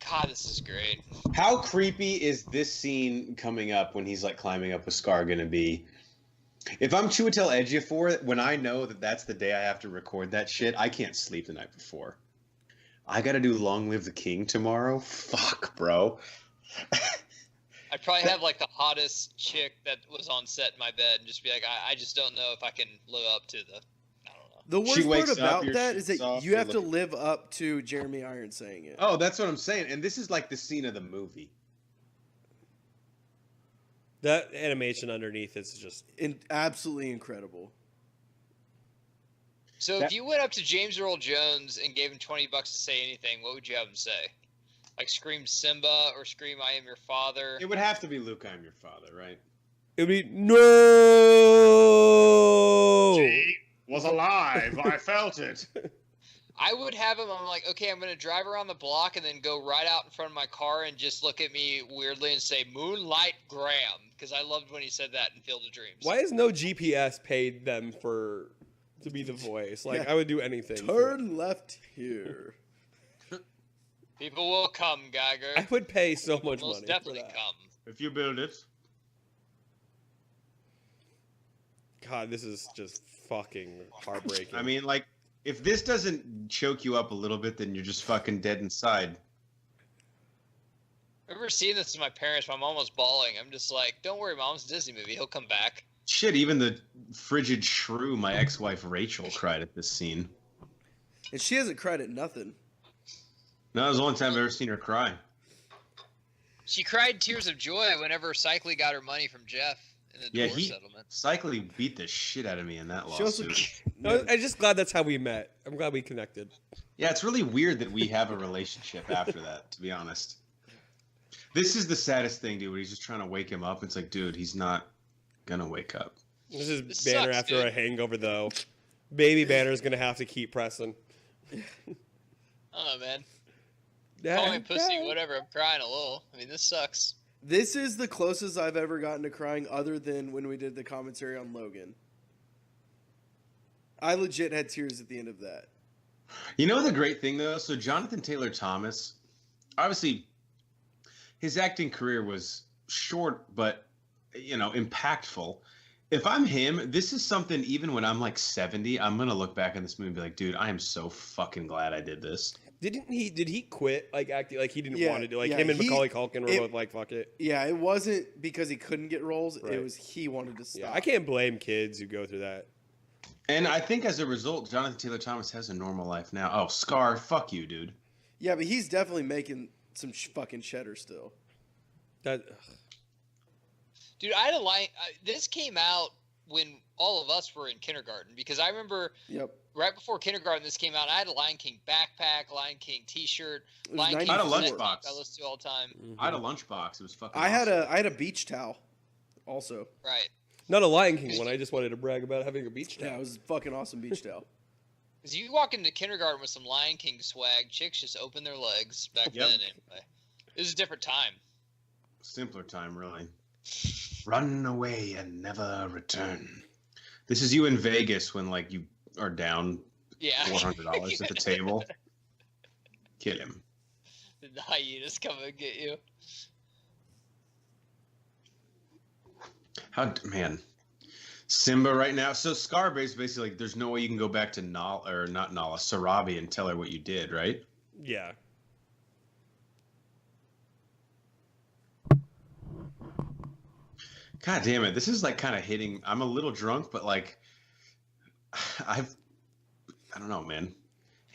God, this is great. How creepy is this scene coming up when he's like climbing up a Scar gonna be? If I'm Chiwetel Ejiofor, when I know that that's the day I have to record that shit, I can't sleep the night before. I gotta do Long Live the King tomorrow? Fuck, bro. I'd probably have like the hottest chick that was on set in my bed and just be like, I just don't know if I can live up to the, I don't know. The worst part about that is that you have to live up to Jeremy Irons saying it. Oh, that's what I'm saying. And this is like the scene of the movie. That animation underneath is just absolutely incredible. So if you went up to James Earl Jones and gave him $20 to say anything, what would you have him say? Like scream Simba or scream I am your father? It would have to be Luke, I am your father, right? it would be no. He was alive. I felt it. I would have him. I'm like, okay, I'm gonna drive around the block and then go right out in front of my car and just look at me weirdly and say Moonlight Graham, because I loved when he said that in Field of Dreams. Why has no GPS paid them to be the voice? Like, I would do anything. Turn left here. People will come, Geiger. I would pay so much Most money. definitely for that. come. If you build it. God, this is just fucking heartbreaking. I mean, like, if this doesn't choke you up a little bit, then you're just fucking dead inside. I remember seeing this with my parents. My mom was bawling. I'm just like, don't worry, Mom. It's a Disney movie. He'll come back. Shit, even the frigid shrew, my ex-wife Rachel, cried at this scene. And she hasn't cried at nothing. No, that was the only time I've ever seen her cry. She cried tears of joy whenever Cycly got her money from Jeff in the divorce settlement. Cycly beat the shit out of me in that She also- lawsuit. No, I'm just glad that's how we met. I'm glad we connected. Yeah, it's really weird that we have a relationship after that, to be honest. This is the saddest thing, dude, when he's just trying to wake him up. It's like, dude, he's not gonna wake up. This is This Banner sucks, after dude. a hangover, though. Baby Banner's going to have to keep pressing. Oh, man. Call me pussy, whatever. I'm crying a little. I mean, this sucks. This is the closest I've ever gotten to crying, other than when we did the commentary on Logan. I legit had tears at the end of that. You know the great thing, though? So Jonathan Taylor Thomas, obviously, his acting career was short, but, you know, impactful. If I'm him, this is something, even when I'm like 70, I'm going to look back on this movie and be like, dude, I am so fucking glad I did this. Did he quit like acting? Like he didn't Yeah, want to do? Like yeah, him and he- Macaulay Culkin were both like, fuck it. Yeah, it wasn't because he couldn't get roles. Right. It was he wanted to stop. Yeah, I can't blame kids who go through that. And I think as a result, Jonathan Taylor Thomas has a normal life now. Oh, Scar, fuck you, dude. Yeah, but he's definitely making some fucking cheddar still. That Dude, I had a line. This came out when all of us were in kindergarten, because I remember Yep. right before kindergarten this came out, I had a Lion King backpack, Lion King t-shirt, It was Lion King 94. I had a cassette tape lunchbox. I listened to all the time. I had a lunchbox. It was fucking I awesome. had a beach towel, also. Right. not a Lion King one. I just wanted to brag about having a beach Yeah, towel. it was a fucking awesome beach towel. Because you walk into kindergarten with some Lion King swag, chicks just open their legs back Yep. then anyway. It was a different time. Simpler time, really. Run away and never return. This is you in Vegas when, like, you are down Yeah. $400 at the table. Kill him. The hyenas come and get you. Man. Simba right now. So Scar basically, like, there's no way you can go back to Nala, or not Nala, Sarabi, and tell her what you did, right? Yeah. God damn it. This is like kind of hitting. I'm a little drunk, but like, I don't know, man.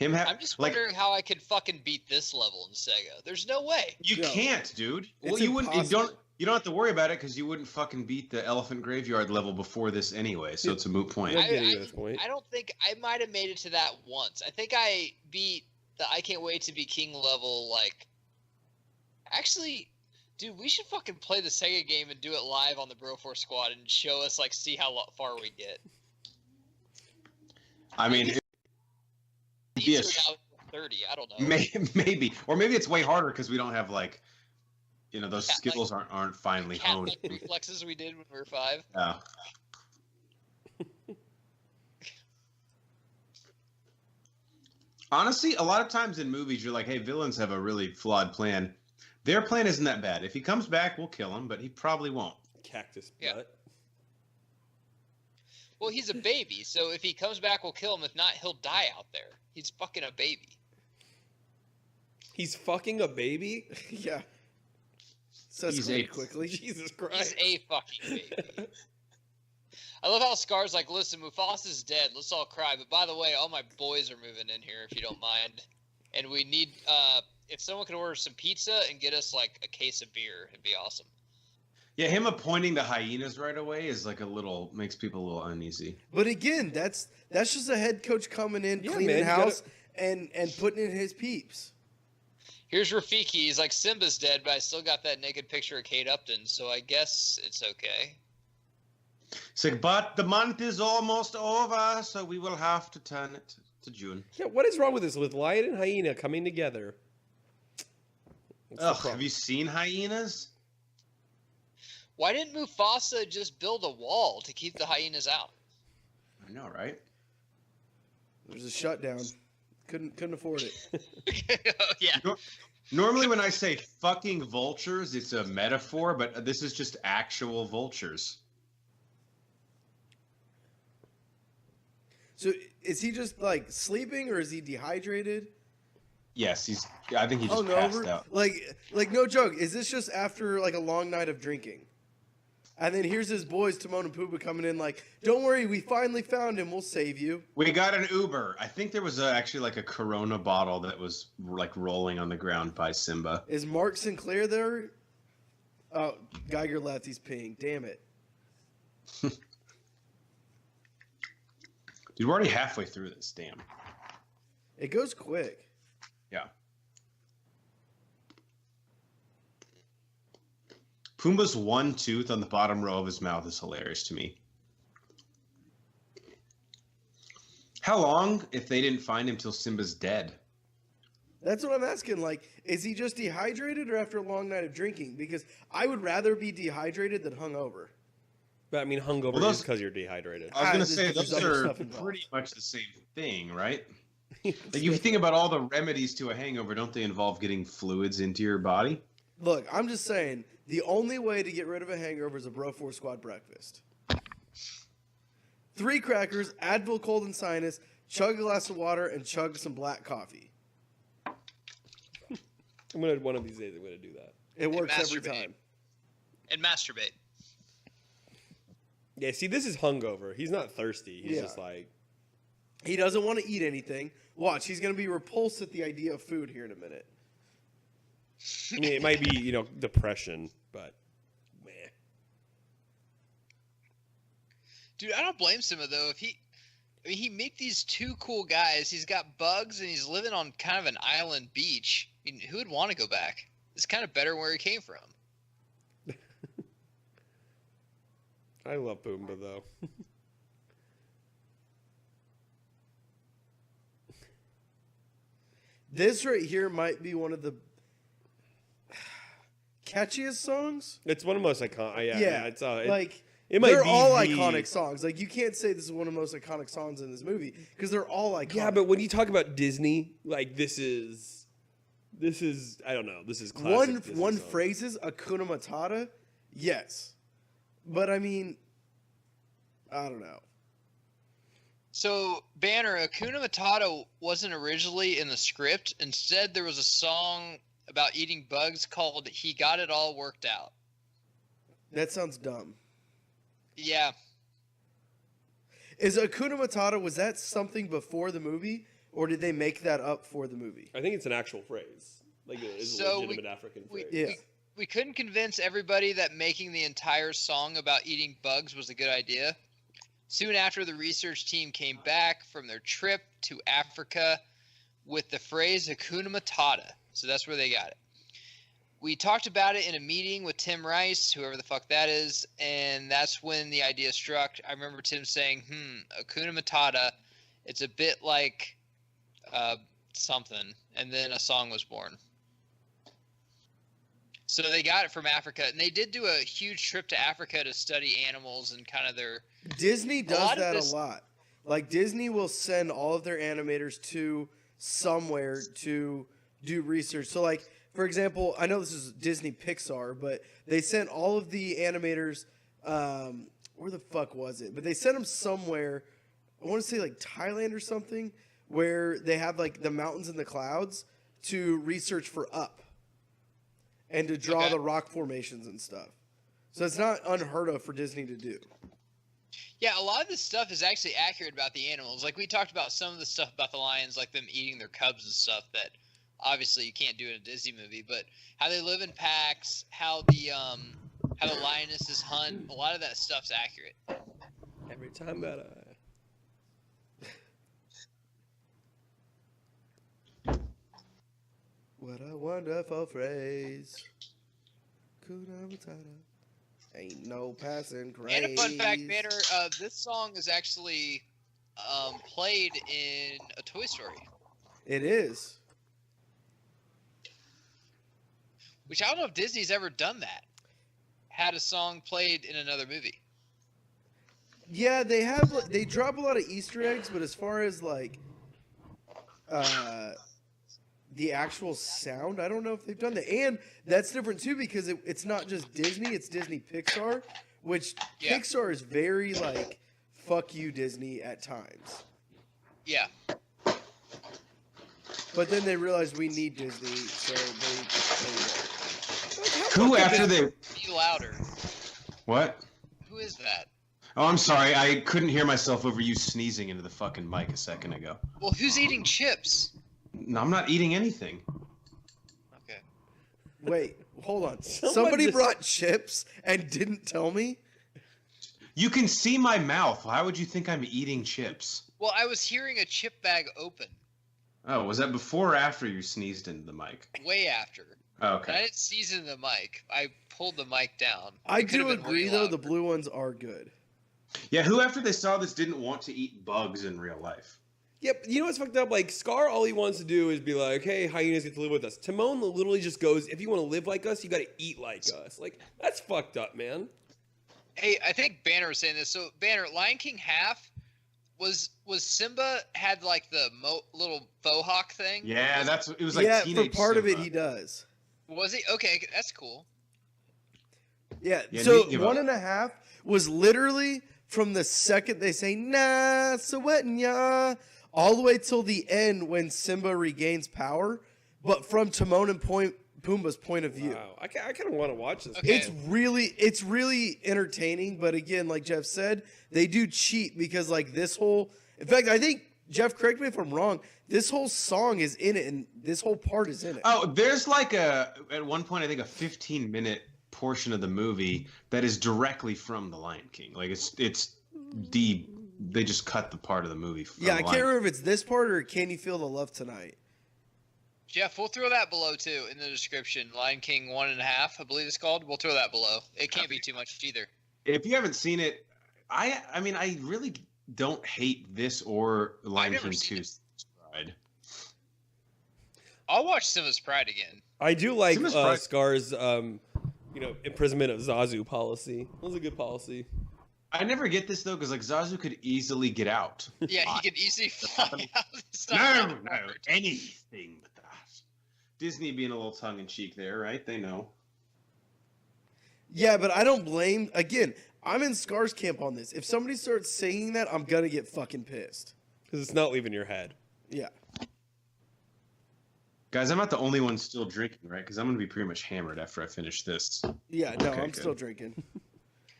I'm just wondering how I could fucking beat this level in Sega. There's no way. You No. can't, dude. Well, It's you wouldn't. impossible. You don't have to worry about it because you wouldn't fucking beat the Elephant Graveyard level before this anyway. So it's a moot point. Yeah. getting to this point. I don't think I might have made it to that once. I think I beat the I Can't Wait to Be King level. Like, actually, dude, we should fucking play the Sega game and do it live on the Broforce Squad and show us, like, see how far we get. I mean, it'd be a Easier now than 30. I don't know. maybe, or maybe it's way harder because we don't have, like, you know, those Cat- like- skills aren't finally honed. Cat-like reflexes we did when we were 5. Yeah. Honestly, a lot of times in movies, you're like, hey, villains have a really flawed plan. Their plan isn't that bad. If he comes back, we'll kill him, but he probably won't. Cactus Yeah. butt. Well, he's a baby, so if he comes back, we'll kill him. If not, he'll die out there. He's fucking a baby. He's fucking a baby? Yeah. Says He's quite a- quickly. Jesus He's Christ. a fucking baby. I love how Scar's like, listen, Mufasa's dead. Let's all cry. But by the way, all my boys are moving in here, if you don't mind. And we need, if someone could order some pizza and get us, like, a case of beer, it'd be awesome. Yeah, him appointing the hyenas right away is like makes people a little uneasy. But again, that's just a head coach coming in, cleaning house, and putting in his peeps. Here's Rafiki. He's like, Simba's dead, but I still got that naked picture of Kate Upton, so I guess it's okay. It's like, but the month is almost over, so we will have to turn it to June. Yeah, what is wrong with this? With lion and hyena coming together? Ugh, have you seen hyenas? Why didn't Mufasa just build a wall to keep the hyenas out? I know, right? There's a shutdown. Couldn't afford it. Yeah. Normally when I say fucking vultures, it's a metaphor, but this is just actual vultures. So is he just like sleeping, or is he dehydrated? Yes, I think he just passed out. Like no joke. Is this just after like a long night of drinking? And then here's his boys, Timon and Pumbaa, coming in like, don't worry, we finally found him. We'll save you. We got an Uber. I think there was actually like a Corona bottle that was like rolling on the ground by Simba. Is Mark Sinclair there? Oh, Geiger left. He's peeing. Damn it. Dude, we're already halfway through this. Damn. It goes quick. Yeah. Pumbaa's one tooth on the bottom row of his mouth is hilarious to me. How long if they didn't find him till Simba's dead? That's what I'm asking. Like, is he just dehydrated or after a long night of drinking? Because I would rather be dehydrated than hungover. But I mean, hungover is because you're dehydrated. I was going to say, those are pretty much the same thing, right? Like, if you think about all the remedies to a hangover, don't they involve getting fluids into your body? Look, I'm just saying, the only way to get rid of a hangover is a Bro 4 Squad breakfast. 3 crackers, Advil cold and sinus, chug a glass of water, and chug some black coffee. One of these days I'm gonna do that. It works every time. And masturbate. Yeah, see, this is hungover. He's not thirsty. He's just like... He doesn't want to eat anything. Watch, he's going to be repulsed at the idea of food here in a minute. I mean, it might be, depression, but... meh. Dude, I don't blame Simba, though. He met these 2 cool guys. He's got bugs, and he's living on kind of an island beach. I mean, who would want to go back? It's kind of better where he came from. I love Pumbaa, though. This right here might be one of the catchiest songs. It's one of the most iconic. Yeah, it's they're all iconic songs. Like, you can't say this is one of the most iconic songs in this movie because they're all iconic. Yeah, but when you talk about Disney, like this is I don't know. This is classic. One phrases Hakuna Matata, yes, but I mean, I don't know. So, Banner, Hakuna Matata wasn't originally in the script. Instead, there was a song about eating bugs called He Got It All Worked Out. That sounds dumb. Yeah. Is Hakuna Matata, was that something before the movie, or did they make that up for the movie? I think it's an actual phrase. Like, it is a legitimate African phrase. We couldn't convince everybody that making the entire song about eating bugs was a good idea. Soon after, the research team came back from their trip to Africa with the phrase Hakuna Matata. So that's where they got it. We talked about it in a meeting with Tim Rice, whoever the fuck that is, and that's when the idea struck. I remember Tim saying, Hakuna Matata, it's a bit like something, and then a song was born. So they got it from Africa, and they did do a huge trip to Africa to study animals and kind of their... Disney does that a lot. Like, Disney will send all of their animators to somewhere to do research. So, like, for example, I know this is Disney Pixar, but they sent all of the animators, where the fuck was it? But they sent them somewhere, I want to say like Thailand or something, where they have like the mountains and the clouds to research for Up and to draw the rock formations and stuff. So it's not unheard of for Disney to do. Yeah, a lot of this stuff is actually accurate about the animals. Like, we talked about some of the stuff about the lions, like them eating their cubs and stuff that obviously you can't do in a Disney movie, but how they live in packs, how the how the lionesses hunt. A lot of that stuff's accurate. Every time that What a wonderful phrase. Hakuna Matata. Ain't no passing craze. And a fun fact, Banner, this song is actually played in a Toy Story. It is. Which I don't know if Disney's ever done that. Had a song played in another movie. Yeah, they drop a lot of Easter eggs, but as far as like the actual sound, I don't know if they've done that. And that's different too because it's not just Disney, it's Disney Pixar, which Pixar is very like fuck you Disney at times. Yeah. But then they realized we need Disney, so they Who after they? Be louder. What? Who is that? Oh, I'm sorry. I couldn't hear myself over you sneezing into the fucking mic a second ago. Well, who's eating chips? No, I'm not eating anything. Okay. Wait, hold on. Somebody brought chips and didn't tell me? You can see my mouth. Why would you think I'm eating chips? Well, I was hearing a chip bag open. Oh, was that before or after you sneezed into the mic? Way after. Oh, And I okay. didn't sneeze in the mic. I pulled the mic down. I It could do have been way agree, though, louder. the blue ones are good. Yeah, who after they saw this didn't want to eat bugs in real life? Yep, you know what's fucked up? Like, Scar, all he wants to do is be like, hey, hyenas get to live with us. Timon literally just goes, if you want to live like us, you got to eat like us. Like, that's fucked up, man. Hey, I think Banner was saying this. So, Banner, Lion King half was Simba had like the little faux hawk thing? Yeah, it was like yeah, teenage for part of it, Simba. he does. Was he? Okay, that's cool. Yeah, Yeah, so neat give one up. and a half was literally from the second they say, nah, sefenyaaa, all the way till the end when Simba regains power, but from Timon and Pumbaa's point of view. Wow. I kind of want to watch this. Okay. It's really entertaining, but again, like Jeff said, they do cheat because like this whole, in fact, I think, Jeff, correct me if I'm wrong, this whole song is in it and this whole part is in it. Oh, there's like at one point, I think a 15-minute portion of the movie that is directly from The Lion King. Like they just cut the part of the movie from Yeah, I The can't Lion remember if it's this part or Can You Feel the Love Tonight? Jeff, we'll throw that below too in the description. Lion King 1.5, I believe it's called. We'll throw that below. It can't be too much either. If you haven't seen it, I mean, I really don't hate this or Lion never King seen 2 it. Pride. I'll watch Simba's Pride again. I do like Simba's Pride- Scar's, imprisonment of Zazu policy. That was a good policy. I never get this though, because like Zazu could easily get out. Yeah, he could easily fly out. It's not No, that no, hard. anything but that. Disney being a little tongue in cheek there, right? They know. Yeah, but I don't blame. Again, I'm in Scar's camp on this. If somebody starts singing that, I'm gonna get fucking pissed. Because it's not leaving your head. Yeah. Guys, I'm not the only one still drinking, right? Because I'm gonna be pretty much hammered after I finish this. Yeah, no, Okay, I'm good. still drinking.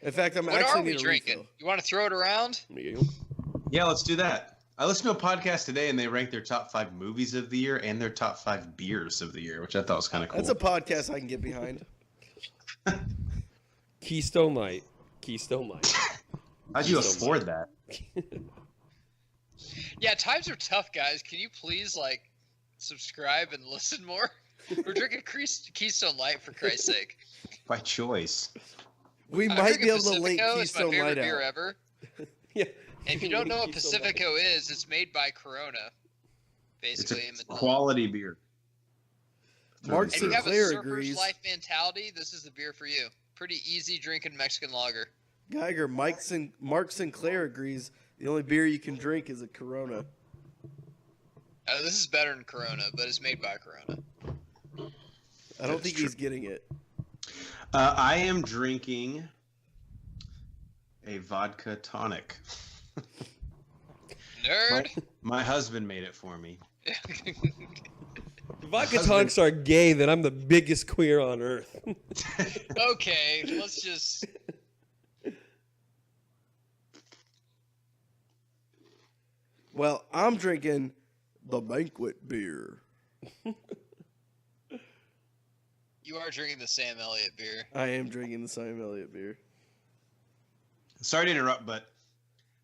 In fact, I'm What actually are we need a drinking? refill. You want to throw it around? Yeah, let's do that. I listened to a podcast today, and they ranked their top 5 movies of the year and their top 5 beers of the year, which I thought was kind of cool. That's a podcast I can get behind. Keystone Light. Keystone Light. How'd you Keystone afford that? Yeah, times are tough, guys. Can you please subscribe and listen more? We're drinking Keystone Light for Christ's sake. By choice. We I'm might be drinking able to link Pacifico. It's my Keystone favorite Light beer out. ever. Yeah. And if you don't know what Keystone Light. Pacifico is, it's made by Corona, It's basically. a quality beer. Mark If you have a Sinclair surfer's agrees. life mentality, this is the beer for you. Pretty easy drinking Mexican lager. Geiger, Mark Sinclair agrees. The only beer you can drink is a Corona. This is better than Corona, but it's made by Corona. I don't think he's getting it. I am drinking a vodka tonic. Nerd. My husband made it for me. If vodka tonics are gay, then I'm the biggest queer on earth. Okay, let's just. Well, I'm drinking the banquet beer. You You are drinking the Sam Elliott beer. I am drinking the Sam Elliott beer. Sorry to interrupt, but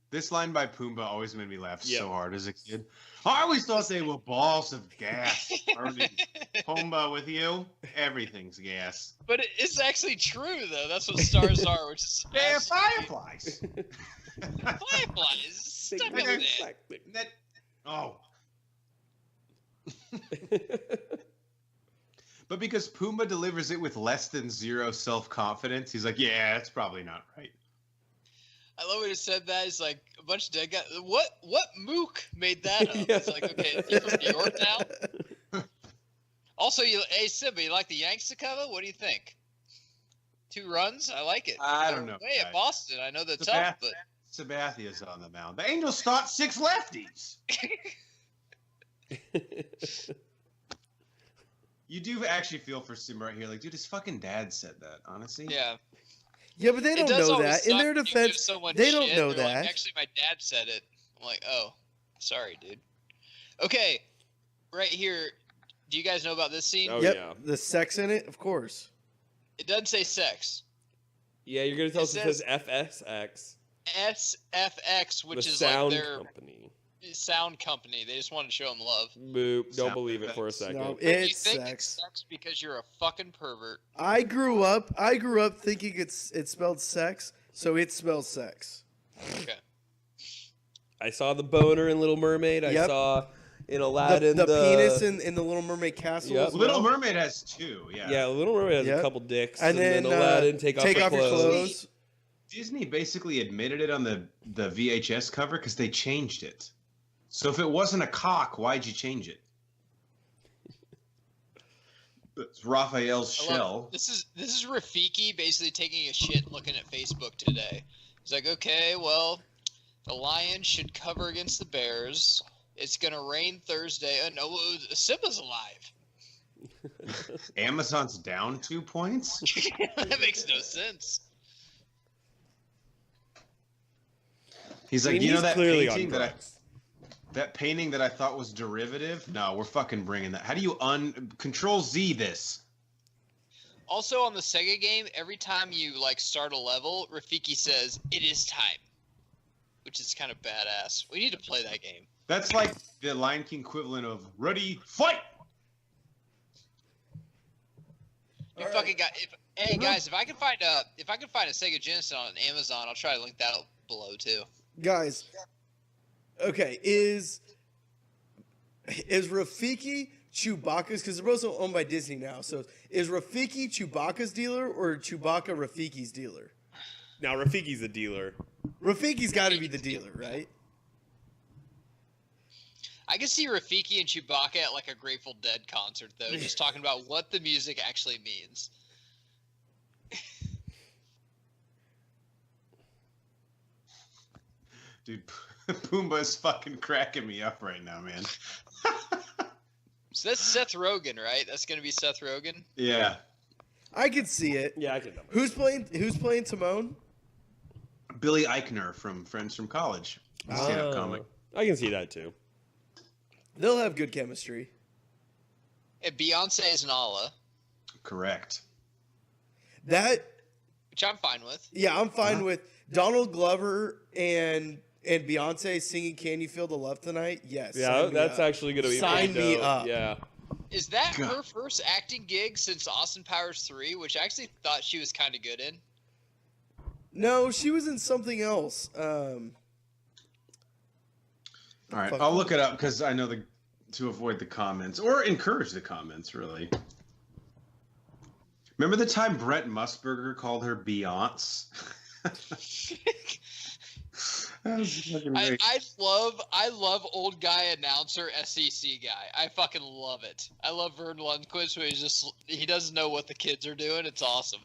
this line by Pumbaa always made me laugh so hard as a kid. I always thought they were balls of gas. Pumbaa with you, everything's gas. But it's actually true, though. That's what stars are, which is... They're fireflies. Fireflies. Stuck up there. Oh. But because Pumbaa delivers it with less than zero self-confidence, he's like, yeah, that's probably not right. I love when he said that. He's like, a bunch of dead guys. What mook made that up? It's like, okay, you from New York now? Also, hey, Simba, you like the Yanks to cover? What do you think? 2 runs? I like it. I don't know. Hey, at Boston, I know they're tough, but... Sabathia's on the mound. The Angels start 6 lefties. You do actually feel for Simba right here. Like, dude, his fucking dad said that, honestly. Yeah. Yeah, but they don't know that. In their defense, they don't know that. Like, actually, my dad said it. I'm like, oh, sorry, dude. Okay, right here. Do you guys know about this scene? Oh, yep. yeah. The sex in it, of course. It doesn't say sex. Yeah, you're going to tell us it says FSX. SFX, which is sound like their company. Sound company. They just want to show them love. Boop. Don't believe it for a second. No, You it's think sex. it's sex because you're a fucking pervert. I grew up thinking it's spelled sex, so it spells sex. Okay. I saw the boner in Little Mermaid. I saw in Aladdin the penis in the Little Mermaid castle. Yep. As well. Little Mermaid has 2, yeah. Yeah, Little Mermaid has a couple dicks. And then Aladdin, take off your clothes. Disney basically admitted it on the VHS cover because they changed it. So if it wasn't a cock, why'd you change it? It's Raphael's shell. This is Rafiki basically taking a shit and looking at Facebook today. He's like, okay, well, the Lions should cover against the Bears. It's gonna rain Thursday. Oh no, Simba's alive. Amazon's down 2 points? That makes no sense. He's like, I mean, you know that clearly painting that painting that I thought was derivative? No, we're fucking bringing that. How do you Control Z this? Also on the Sega game, every time you like start a level, Rafiki says, "It is time," which is kind of badass. We need to play that game. That's like the Lion King equivalent of "Ready, fight." You fucking got. Hey guys, if I can find a Sega Genesis on Amazon, I'll try to link that below too. Guys, okay, is Rafiki Chewbacca's, because they're both owned by Disney now, so is Rafiki Chewbacca's dealer or Chewbacca Rafiki's dealer? Now, Rafiki's the dealer. Rafiki's got to be the dealer, right? I can see Rafiki and Chewbacca at like a Grateful Dead concert, though, just talking about what the music actually means. Dude, Pumbaa's fucking cracking me up right now, man. So that's Seth Rogen, right? That's gonna be Seth Rogen. Yeah. I could see it. Yeah, I can. Who's playing Timon? Billy Eichner from Friends from College. Stand-up comic. I can see that too. They'll have good chemistry. And Beyonce is Nala. Correct. Which I'm fine with. Yeah, I'm fine with Donald Glover and Beyonce singing "Can You Feel the Love Tonight." Yes. Yeah, that's actually gonna be sign me dope. up. Yeah. Is that her first acting gig since Austin Powers 3, which I actually thought she was kind of good in? No, she was in something else. All right, I'll look it up because I know to avoid the comments or encourage the comments. Really. Remember the time Brent Musburger called her Beyonce? I love old guy announcer SEC guy. I fucking love it. I love Vern Lundquist, who he doesn't know what the kids are doing. It's awesome.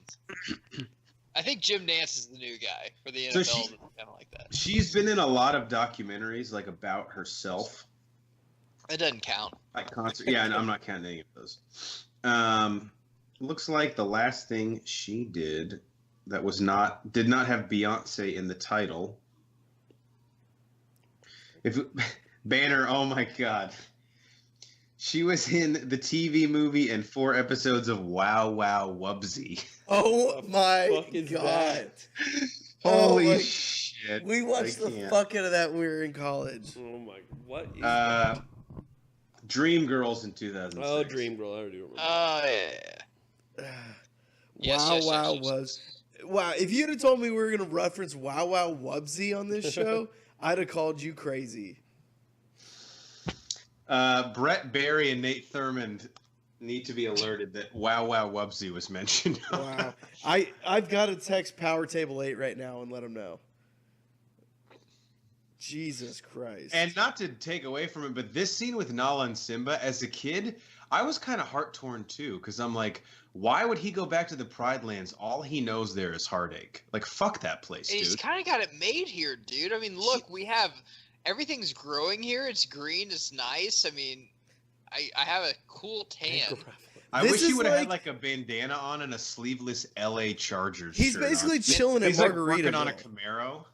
I think Jim Nance is the new guy for the NFL. So kind of like that. She's been in a lot of documentaries like about herself. It doesn't count. Like concert. Yeah, I'm not counting any of those. Looks like the last thing she did that did not have Beyonce in the title. Banner, oh my God. She was in the TV movie and 4 episodes of Wow Wow Wubsy. Oh my fuck is god! that? Holy shit! We watched the fuck out of that when we were in college. Oh my, what is that? Dreamgirls in 2006. Oh, Dreamgirl, I do remember. Oh yeah. Wow. If you'd have told me we were gonna reference Wow Wow Wubsy on this show, I'd have called you crazy. Brett Barry and Nate Thurmond need to be alerted that Wow Wow Wubsy was mentioned. Wow. I've got to text Power Table 8 right now and let them know. Jesus Christ. And not to take away from it, but this scene with Nala and Simba, as a kid, I was kind of heart-torn too, because I'm like, why would he go back to the Pride Lands? All he knows there is heartache. Like, fuck that place, dude. He's kind of got it made here, dude. I mean, look, we have... Everything's growing here. It's green. It's nice. I mean, I have a cool tan. I wish he would have had like a bandana on and a sleeveless LA Chargers He's shirt basically on. chilling at He's like Margaritaville. working on a Camaro.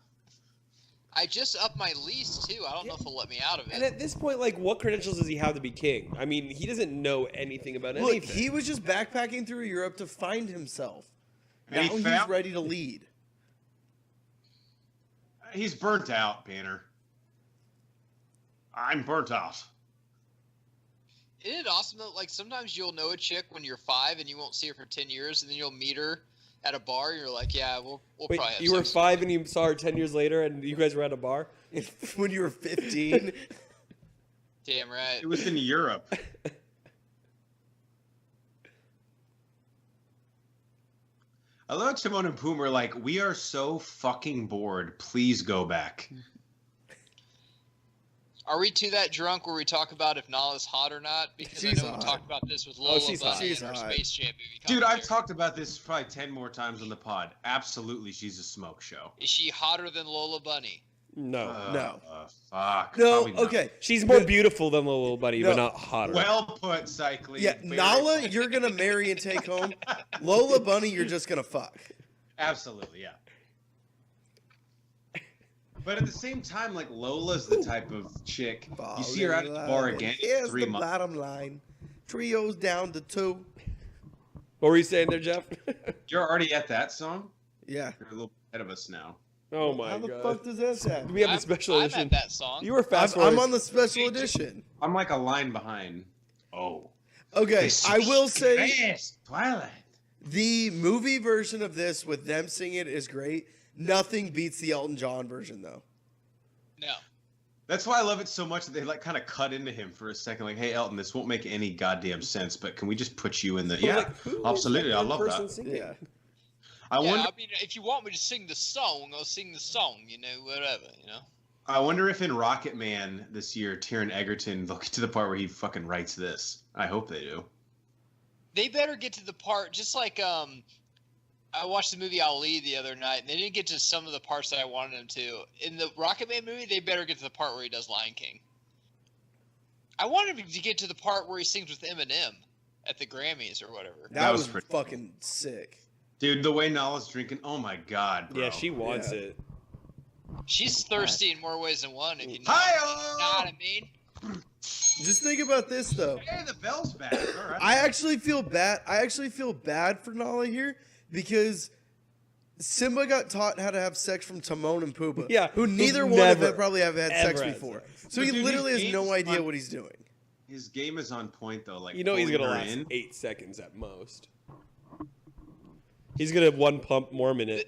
I just upped my lease, too. I don't know if he'll let me out of it. And at this point, like, what credentials does he have to be king? I mean, he doesn't know anything about anything. Look, he was just backpacking through Europe to find himself. And now he's ready to lead. He's burnt out, Banner. I'm burnt out. Isn't it awesome though? Like sometimes you'll know a chick when you're 5 and you won't see her for 10 years, and then you'll meet her at a bar. And you're like, yeah, we'll Wait, probably. Have you were sex 5 and you saw her 10 years later, and you guys were at a bar. When you were 15. Damn right. It was in Europe. I love Timon and Pumbaa are like, we are so fucking bored. Please go back. Are we too that drunk where we talk about if Nala's hot or not? Because She's I know hot. we talked about this with Lola she's Bunny hot. She's in our hot. Space Jam movie. Dude, I've commentary. talked about this probably 10 more times on the pod. Absolutely, she's a smoke show. Is she hotter than Lola Bunny? No. No. Fuck. No, Probably not. okay. She's more beautiful than the little buddy, No. but not hotter. Well put, Cycling. Yeah, Very Nala, put. you're going to marry and take home. Lola Bunny, you're just going to fuck. Absolutely, yeah. But at the same time, like, Lola's the type of chick. You see her out at the bar again. Here's 3 the months. bottom line. Trios down to 2. What were you saying there, Jeff? You're already at that song? Yeah. You're a little ahead of us now. Oh my How the god. fuck does that sound? We have the special I'm edition. at that song. You were fast I'm on the special edition. I'm like a line behind. Oh. Okay, I will say Yes, Twilight. the movie version of this with them singing it is great. Nothing beats the Elton John version, though. No. That's why I love it so much that they like kind of cut into him for a second. Like, hey, Elton, this won't make any goddamn sense, but can we just put you in the... Yeah, Like, who is absolutely. that I one love person that. singing? Yeah. I Yeah, wonder. I mean, if you want me to sing the song, I'll sing the song. You know, whatever. You know. I wonder if in Rocket Man this year, Taron Egerton, they'll get to the part where he fucking writes this. I hope they do. They better get to the part, just like I watched the movie Ali the other night, and they didn't get to some of the parts that I wanted them to. In the Rocket Man movie, they better get to the part where he does Lion King. I wanted him to get to the part where he sings with Eminem at the Grammys or whatever. That was was pretty fucking sick. Dude, the way Nala's drinking, oh my god, bro. Yeah, she wants Yeah. it. She's thirsty in more ways than one, if you know, Hi-yo! know what I mean. Just think about this, though. Hey, the bell's back. All right. I actually feel bad. I actually feel bad for Nala here because Simba got taught how to have sex from Timon and Pumbaa. Yeah, who who's neither one of never, them probably have had sex ever had before. sex. So But he dude, literally his has no game's idea fun. what he's doing. His game is on point, though. Like, You know he's pulling gonna her last in. 8 seconds at most. He's gonna one pump more minute.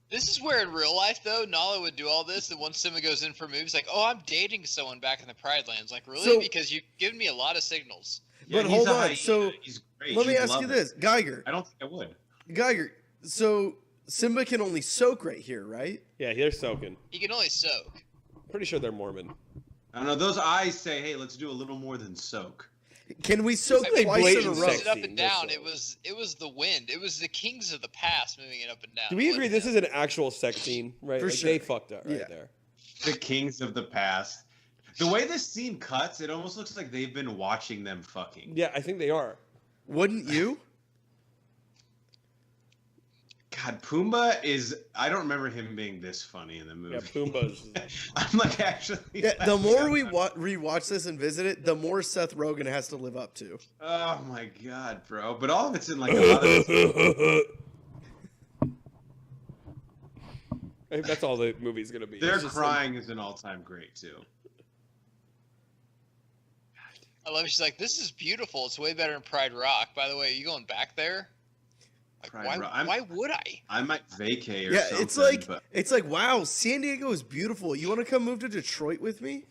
This is where in real life, though, Nala would do all this, and once Simba goes in for movies, like, oh, I'm dating someone back in the Pride Lands. Like, really? So- Because you've given me a lot of signals. Yeah, But he's hold a on, hyena. so He's great. let me You'd ask love you it. this, Geiger. I don't think I would. Geiger. So Simba can only soak right here, right? Yeah, they're soaking. He can only soak. Pretty sure they're Mormon. I don't know. Those eyes say, "Hey, let's do a little more than soak." Can we soak I mean, twice in a blatant row? sex It up scene, and down. that's It was the wind. It was the kings of the past moving it up and down. Do we It agree wasn't this is an actual sex scene, right? For Like, sure. they fucked up right Yeah. there. The kings of the past. The way this scene cuts, it almost looks like they've been watching them fucking. Yeah, I think they are. Wouldn't you? God, God, Pumbaa is. I don't remember him being this funny in the movie. Yeah, Pumbaa's. I'm like actually. Yeah, the more we rewatch this and visit it, the more Seth Rogen has to live up to. Oh my God, bro! But all of it's in like a lot of. I think that's all the movie's gonna be. Their crying is an all-time great too. I love it. She's like, "This is beautiful. It's way better than Pride Rock." By the way, are you going back there? Like, why would I? I might vacate or yeah, something. it's like wow, San Diego is beautiful. You want to come move to Detroit with me?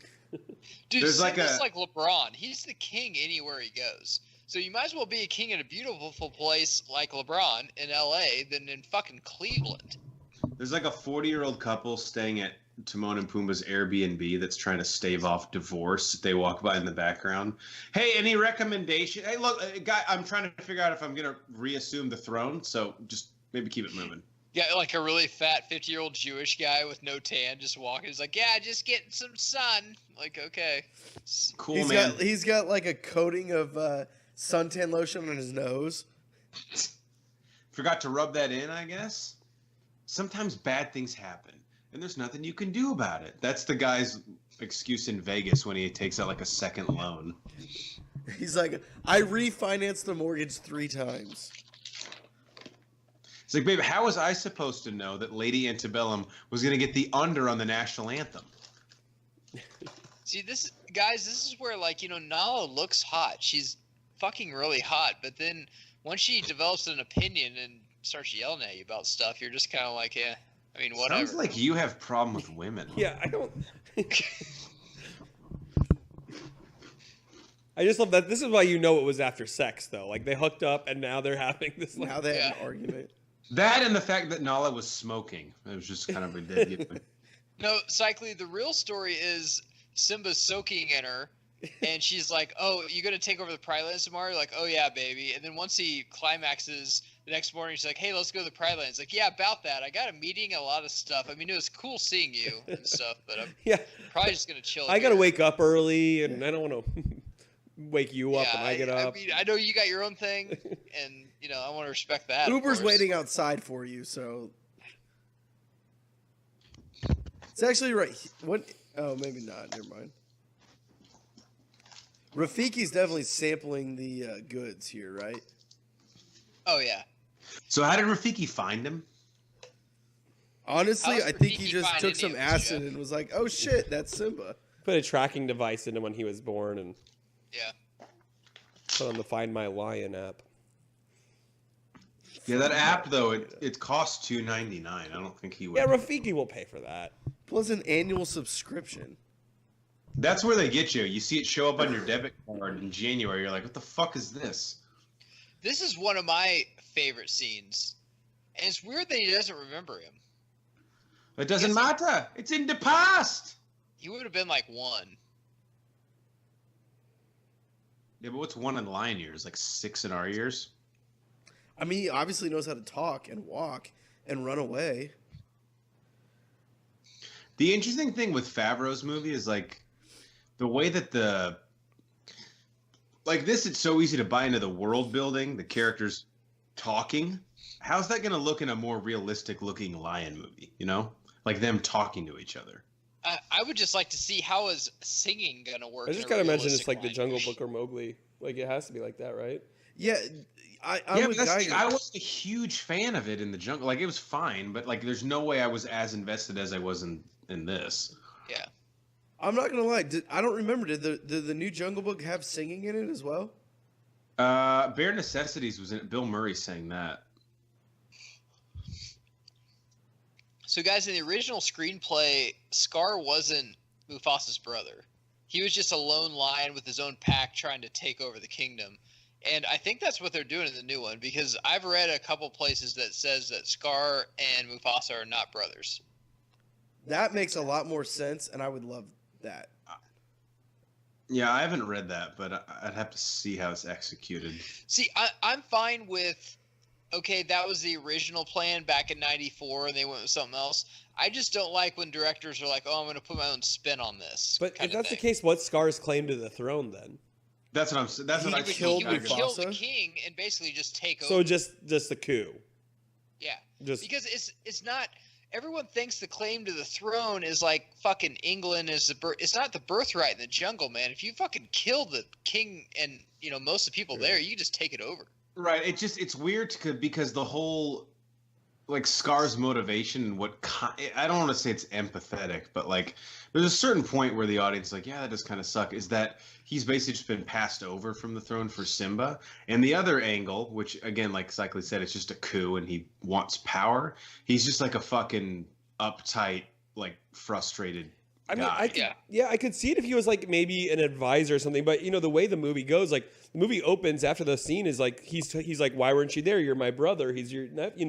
Dude, Simba's like LeBron. He's the king anywhere he goes. So you might as well be a king in a beautiful place like LeBron in LA than in fucking Cleveland. There's like a 40-year-old couple staying at Timon and Pumbaa's Airbnb that's trying to stave off divorce. They walk by in the background. Hey, any recommendation? Hey, look, guy, I'm trying to figure out if I'm going to reassume the throne, so just maybe keep it moving. Yeah, like a really fat 50-year-old Jewish guy with no tan just walking. He's like, yeah, just getting some sun. Like, okay. Cool, man. He's got like a coating of suntan lotion on his nose. Forgot to rub that in, I guess. Sometimes bad things happen, and there's nothing you can do about it. That's the guy's excuse in Vegas when he takes out like a second loan. He's like, I refinanced the mortgage 3 times. It's like, babe, how was I supposed to know that Lady Antebellum was going to get the under on the national anthem? See, this is where, like, you know, Nala looks hot. She's fucking really hot, but then once she develops an opinion and starts yelling at you about stuff, you're just kind of like, yeah, I mean, whatever. Sounds like you have problem with women. Yeah, I don't. I just love that. This is why you know it was after sex, though. Like, they hooked up, and now they're having this. Like, now they have an argument. That and the fact that Nala was smoking. It was just kind of ridiculous. No, Cycly, the real story is Simba's soaking in her, and she's like, oh, you going to take over the Pride Lands tomorrow? You're like, oh, yeah, baby. And then once he climaxes the next morning, she's like, hey, let's go to the Pride Lands. Like, yeah, about that. I got a meeting, a lot of stuff. I mean, it was cool seeing you and stuff, but I'm probably just going to chill. I got to wake up early, and I don't want to wake you up when I get up. I mean, I know you got your own thing, and, you know, I want to respect that. Uber's waiting outside for you, so. It's actually right. What? Oh, maybe not. Never mind. Rafiki's definitely sampling the goods here, right? Oh, yeah. So how did Rafiki find him? Honestly, I think he just took some acid and was like, oh, shit, that's Simba. Put a tracking device into when he was born and put on the Find My Lion app. Yeah, that app, though, it costs $2.99. I don't think he would. Yeah, Rafiki will pay for that. Plus an annual subscription. That's where they get you. You see it show up on your debit card in January. You're like, what the fuck is this? This is one of my favorite scenes. And it's weird that he doesn't remember him. It doesn't matter. It's in the past. He would have been like 1. Yeah, but what's 1 in lion years? Like 6 in our years? I mean, he obviously knows how to talk and walk and run away. The interesting thing with Favreau's movie is like the way that like this, it's so easy to buy into the world building, the characters talking. How's that going to look in a more realistic looking lion movie? You know, like them talking to each other. I would just like to see how is singing going to work. I just got to imagine it's like the Jungle Book or Mowgli. Like it has to be like that, right? Yeah. I wasn't a huge fan of it in the jungle. Like it was fine, but like there's no way I was as invested as I was in this. Yeah. I'm not gonna lie. I don't remember. Did the new Jungle Book have singing in it as well? Bare Necessities was in it. Bill Murray sang that. So guys, in the original screenplay, Scar wasn't Mufasa's brother. He was just a lone lion with his own pack trying to take over the kingdom. And I think that's what they're doing in the new one, because I've read a couple places that says that Scar and Mufasa are not brothers. That makes a lot more sense, and I would love that. Yeah, I haven't read that, but I'd have to see how it's executed. See, I'm fine with, okay, that was the original plan back in '94, and they went with something else. I just don't like when directors are like, oh, I'm going to put my own spin on this. But if that's the case, what's Scar's claim to the throne then? That's what I'm saying. That's what I killed Mufasa. He would kill the king and basically just take over. So just the coup. Yeah. because it's not. Everyone thinks the claim to the throne is like fucking England is it's not the birthright in the jungle, man. If you fucking kill the king and most of the people there, you just take it over. Right. It's weird because the whole like Scar's motivation and I don't want to say it's empathetic, but like there's a certain point where the audience is like, yeah, that does kind of suck. Is that he's basically just been passed over from the throne for Simba, and the other angle, which again, like Cycly said, it's just a coup and he wants power. He's just like a fucking uptight, like frustrated. I mean, I could see it if he was like maybe an advisor or something, but the way the movie goes, like the movie opens after the scene is like he's like, why weren't you there? You're my brother. He's your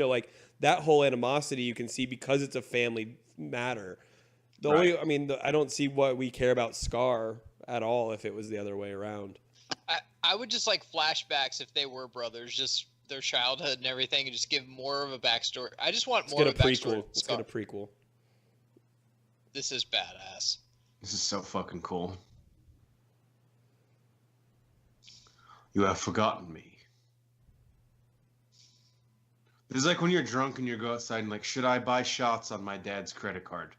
like that whole animosity you can see because it's a family matter. The only, I mean, I don't see what we care about Scar at all if it was the other way around. I would just like flashbacks if they were brothers, just their childhood and everything, and just give more of a backstory. I just want more of a backstory. Let's get a prequel. This is badass. This is so fucking cool. You have forgotten me. This is like when you're drunk and you go outside and like, should I buy shots on my dad's credit card?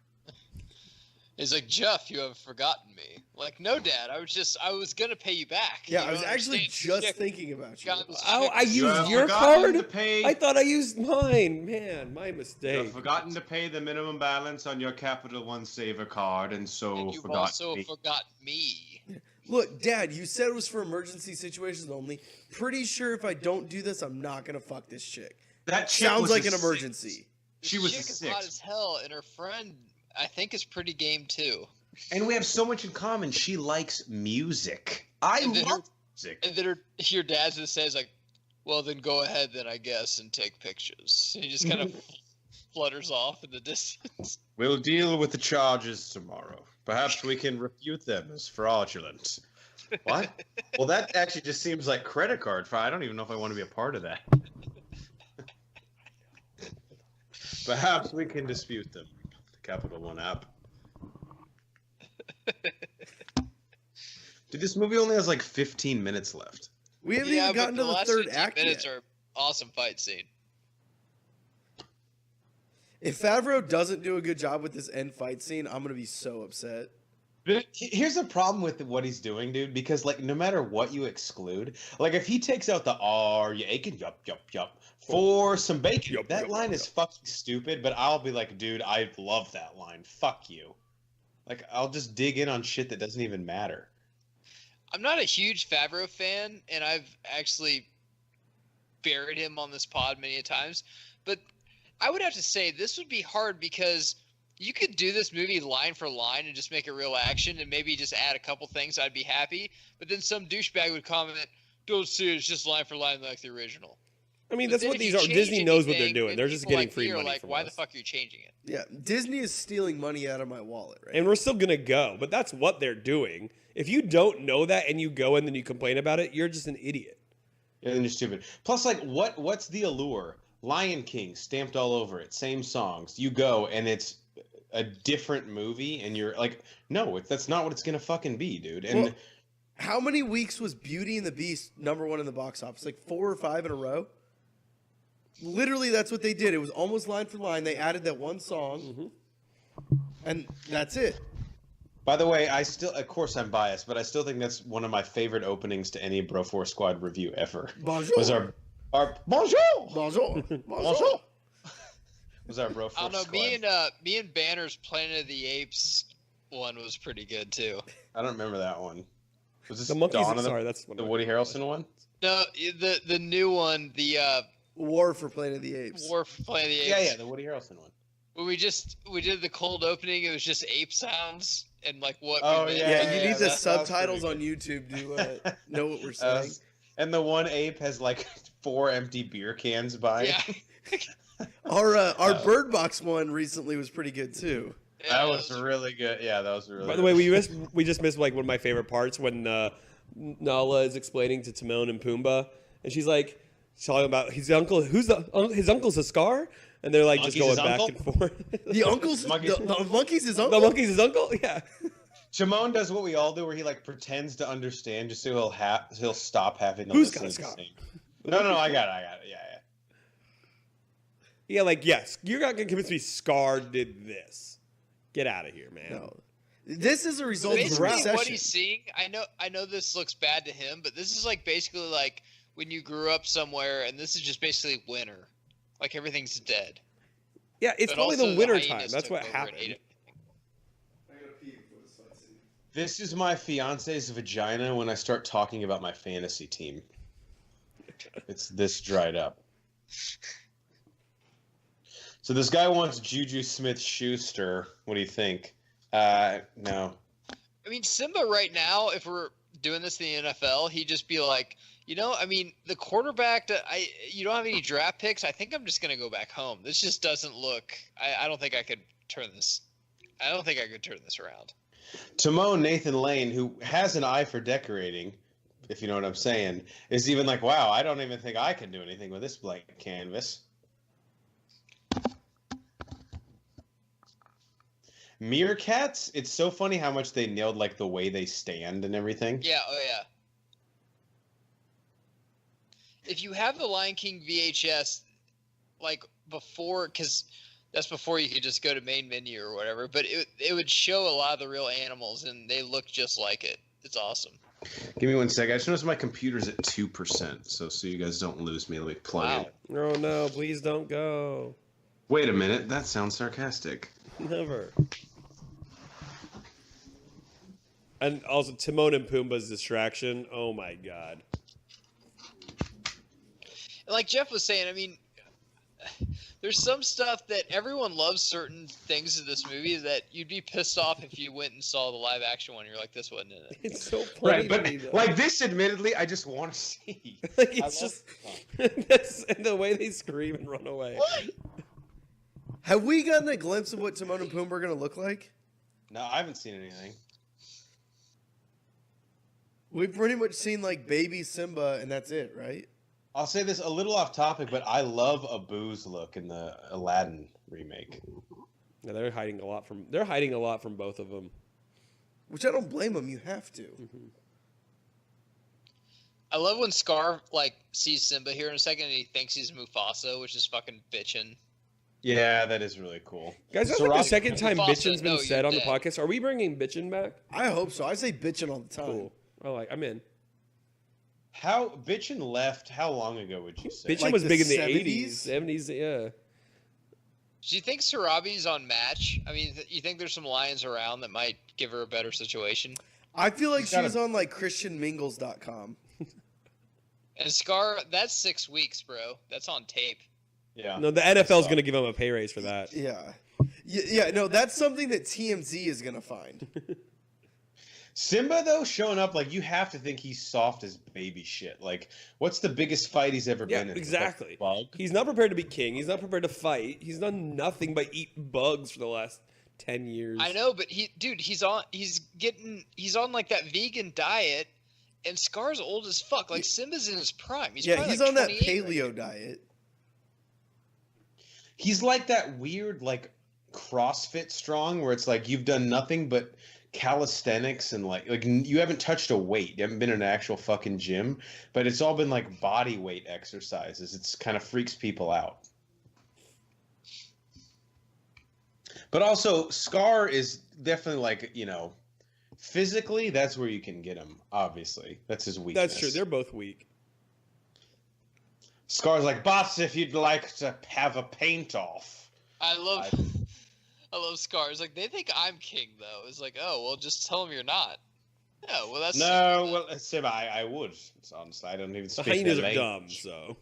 It's like, Jeff, you have forgotten me. Like, no, Dad, I was gonna pay you back. Yeah, I was actually just thinking about you. Oh, I used your card? I thought I used mine. Man, my mistake. You have forgotten to pay the minimum balance on your Capital One Saver card, and so you've also forgot me. Look, Dad, you said it was for emergency situations only. Pretty sure if I don't do this, I'm not gonna fuck this chick. That sounds like an emergency. She was chick is hot as hell, and her friend, I think, is pretty game too. And we have so much in common. She likes music. I love music. And then your dad just says like, "Well, then go ahead, then I guess, and take pictures." And he just kind of flutters off in the distance. We'll deal with the charges tomorrow. Perhaps we can refute them as fraudulent. What? Well, that actually just seems like credit card fraud. I don't even know if I want to be a part of that. Perhaps we can dispute them. The Capital One app. Dude, this movie only has like 15 minutes left. We haven't even gotten to the third act yet. Minutes are awesome fight scene. If Favreau doesn't do a good job with this end fight scene, I'm gonna be so upset. Here's the problem with what he's doing, dude, because like no matter what you exclude, like if he takes out the "Are you aching? Yup, yup, yup" for some bacon, that line is fucking stupid. But I'll be like, dude, I love that line. Fuck you. Like I'll just dig in on shit that doesn't even matter. I'm not a huge Favreau fan, and I've actually buried him on this pod many a times. But I would have to say this would be hard because you could do this movie line for line and just make it real action and maybe just add a couple things. I'd be happy. But then some douchebag would comment, "Don't see it, it's just line for line like the original." I mean, that's what these are. Disney knows what they're doing. They're just getting like free money like, from why us. the fuck are you changing it? Yeah, Disney is stealing money out of my wallet, right? And we're still going to go, but that's what they're doing. If you don't know that and you go and then you complain about it, you're just an idiot. Yeah, then you're stupid. Plus, like, what's the allure? Lion King stamped all over it, same songs. You go and it's a different movie, and you're like, no, that's not what it's gonna fucking be, dude. And well, how many weeks was Beauty and the Beast #1 in the box office? Like 4 or 5 in a row. Literally, that's what they did. It was almost line for line. They added that one song, and that's it. By the way, of course I'm biased, but I still think that's one of my favorite openings to any Bro4 Squad review ever. Bonjour. Was our bonjour. Bonjour. Bonjour. Was our Bro4 I don't know. Squad. Me and Banner's Planet of the Apes one was pretty good too. I don't remember that one. Was this The monkeys? Dawn of Sorry, that's the Woody Harrelson one? No, the new one, the War for Planet of the Apes. War for Planet of the Apes. Yeah, the Woody Harrelson one. When we did the cold opening, it was just ape sounds and like what. Oh, we meant. Yeah, you need the that was subtitles pretty on YouTube to know what we're saying. And the one ape has like 4 empty beer cans by it. Yeah. Our Bird Box one recently was pretty good too. That was really good. Yeah, that was really By the way, we just missed like one of my favorite parts when Nala is explaining to Timon and Pumbaa, and she's talking about his uncle. His uncle's a Scar? And they're like Monkey's just going his back uncle? and forth. The uncle's the monkey's his uncle. The monkey's his uncle? Yeah. Timon does what we all do, where he like pretends to understand, just so he'll stop having to Who's listen got a to the Scar? same. No, I got it. Yeah. Yeah, like, yes, you're not going to convince me Scar did this. Get out of here, man. No. This is a result of basically recession. what he's seeing. I know this looks bad to him, but this is like basically like when you grew up somewhere, and this is just basically winter. Like everything's dead. Yeah, it's But probably also the the winter hyenas time. That's took what over and happened. ate it. This is my fiance's vagina when I start talking about my fantasy team. It's this dried up. So this guy wants Juju Smith-Schuster. What do you think? No. I mean, Simba right now, if we're doing this in the NFL, he'd just be like, I mean, the quarterback, you don't have any draft picks. I think I'm just going to go back home. This just doesn't look, I don't think I could turn this. I don't think I could turn this around. Timon Nathan Lane, who has an eye for decorating, if you know what I'm saying, is even like, wow, I don't even think I can do anything with this blank canvas. Meerkats, it's so funny how much they nailed like the way they stand and everything. Yeah, oh yeah. If you have the Lion King VHS, like before, because that's before you could just go to main menu or whatever, but it would show a lot of the real animals, and they look just like it. It's awesome. Give me 1 second. I just noticed my computer's at 2%, so you guys don't lose me. Let me plug in. Oh no, please don't go. Wait a minute. That sounds sarcastic. Never. And also Timon and Pumbaa's distraction. Oh my god. Like Jeff was saying, I mean, there's some stuff that everyone loves certain things in this movie that you'd be pissed off if you went and saw the live action one. You're like, this wasn't in it. It's so funny. Right, but like this, admittedly, I just want to see. Like it's just that's, and the way they scream and run away. What? Have we gotten a glimpse of what Timon and Pumbaa are going to look like? No, I haven't seen anything. We've pretty much seen like baby Simba, and that's it, right? I'll say this a little off topic, but I love Abu's look in the Aladdin remake. Yeah, they're hiding a lot from both of them. Which I don't blame them. You have to. Mm-hmm. I love when Scar like sees Simba here in a second and he thinks he's Mufasa, which is fucking bitchin'. Yeah, that is really cool. Guys, that's like the second time Mufasa, bitchin's been no, said on the you're podcast. Are we bringing bitchin back? I hope so. I say bitching all the time. Cool. I'm in. How Bitchin left? How long ago would you say? Bitchin Like was the big in the 70s? 80s, 70s, yeah. Do you think Sarabi's on Match? I mean, you think there's some lions around that might give her a better situation? I feel like She's she got was on like ChristianMingles.com. And Scar, that's 6 weeks, bro. That's on tape. Yeah. No, the NFL's going to give him a pay raise for that. Yeah. Yeah, no, that's something that TMZ is going to find. Simba though showing up, like you have to think he's soft as baby shit. Like, what's the biggest fight he's ever Yeah, been in? exactly. Bug? He's not prepared to be king. He's not prepared to fight. He's done nothing but eat bugs for the last 10 years. I know, but he's on like that vegan diet, and Scar's old as fuck. Like Simba's in his prime. He's Yeah, he's like on that 28 paleo right now. diet. He's like that weird, like CrossFit strong, where it's like you've done nothing but calisthenics and like you haven't touched a weight. You haven't been in an actual fucking gym, but it's all been like body weight exercises. It's kind of freaks people out. But also, Scar is definitely like, physically, that's where you can get him, obviously. That's his weakness. That's true. They're both weak. Scar's like, boss, if you'd like to have a paint off. I love Scars. Like, they think I'm king, though. It's like, oh, well, just tell them you're not. No, well, that's... No, well, Sim, I would. It's honestly, I don't even The speak hyenas their are dumb, language. so.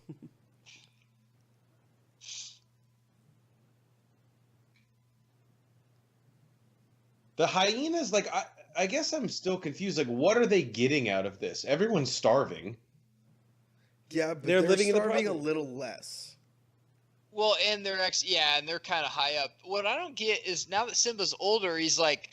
The hyenas, like, I guess I'm still confused. Like, what are they getting out of this? Everyone's starving. Yeah, but They're living in the starving a present. little less. Well, and they're and they're kind of high up. What I don't get is now that Simba's older, he's like,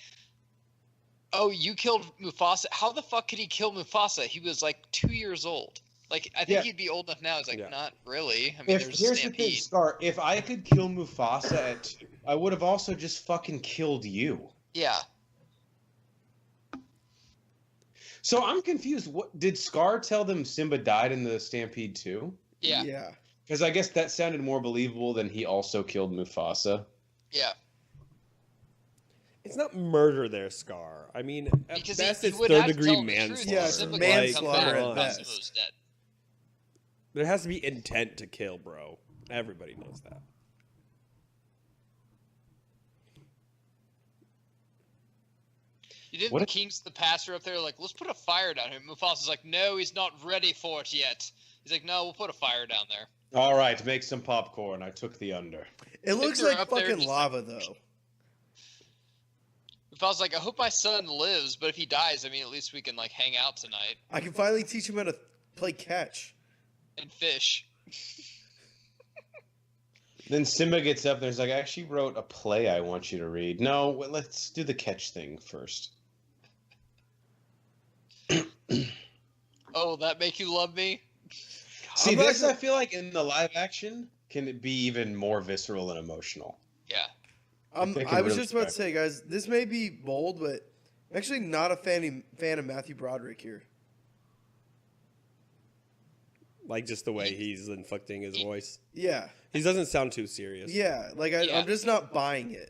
oh, you killed Mufasa. How the fuck could he kill Mufasa? He was like 2 years old. Like, I think he'd be old enough now. He's like, Yeah. not really. I mean, there's a Here's the thing, stampede. Scar. If I could kill Mufasa at 2, I would have also just fucking killed you. Yeah. So I'm confused. What did Scar tell them Simba died in the Stampede too? Yeah. Yeah. Because I guess that sounded more believable than he also killed Mufasa. Yeah. It's not murder there, Scar. I mean, at Because best he it's would have to third-degree tell him the truth. manslaughter. Yeah, it's Simba manslaughter can't come at back best. when Massimo's dead. There has to be intent to kill, bro. Everybody knows that. You didn't What the if- kings of the past are up there like, let's put a fire down here. Mufasa's like, no, he's not ready for it yet. He's like, no, we'll put a fire down there. All right, make some popcorn. I took the under. It looks they're like up there fucking just lava, though. Mufasa's like, I hope my son lives, but if he dies, I mean, at least we can like hang out tonight I can finally teach him how to play catch. and fish. Then Simba gets up and he's like, I actually wrote a play I want you to read. No, let's do the catch thing first. Oh, will that make you love me? See, I'm not this gonna- I feel like in the live action can it be even more visceral and emotional. Yeah. They can I was really just about to track. say, guys, this may be bold, but I'm actually not a fan of Matthew Broderick here. Like just the way he's inflicting his voice. Yeah. He doesn't sound too serious. Yeah. Like, Yeah. I'm just not buying it.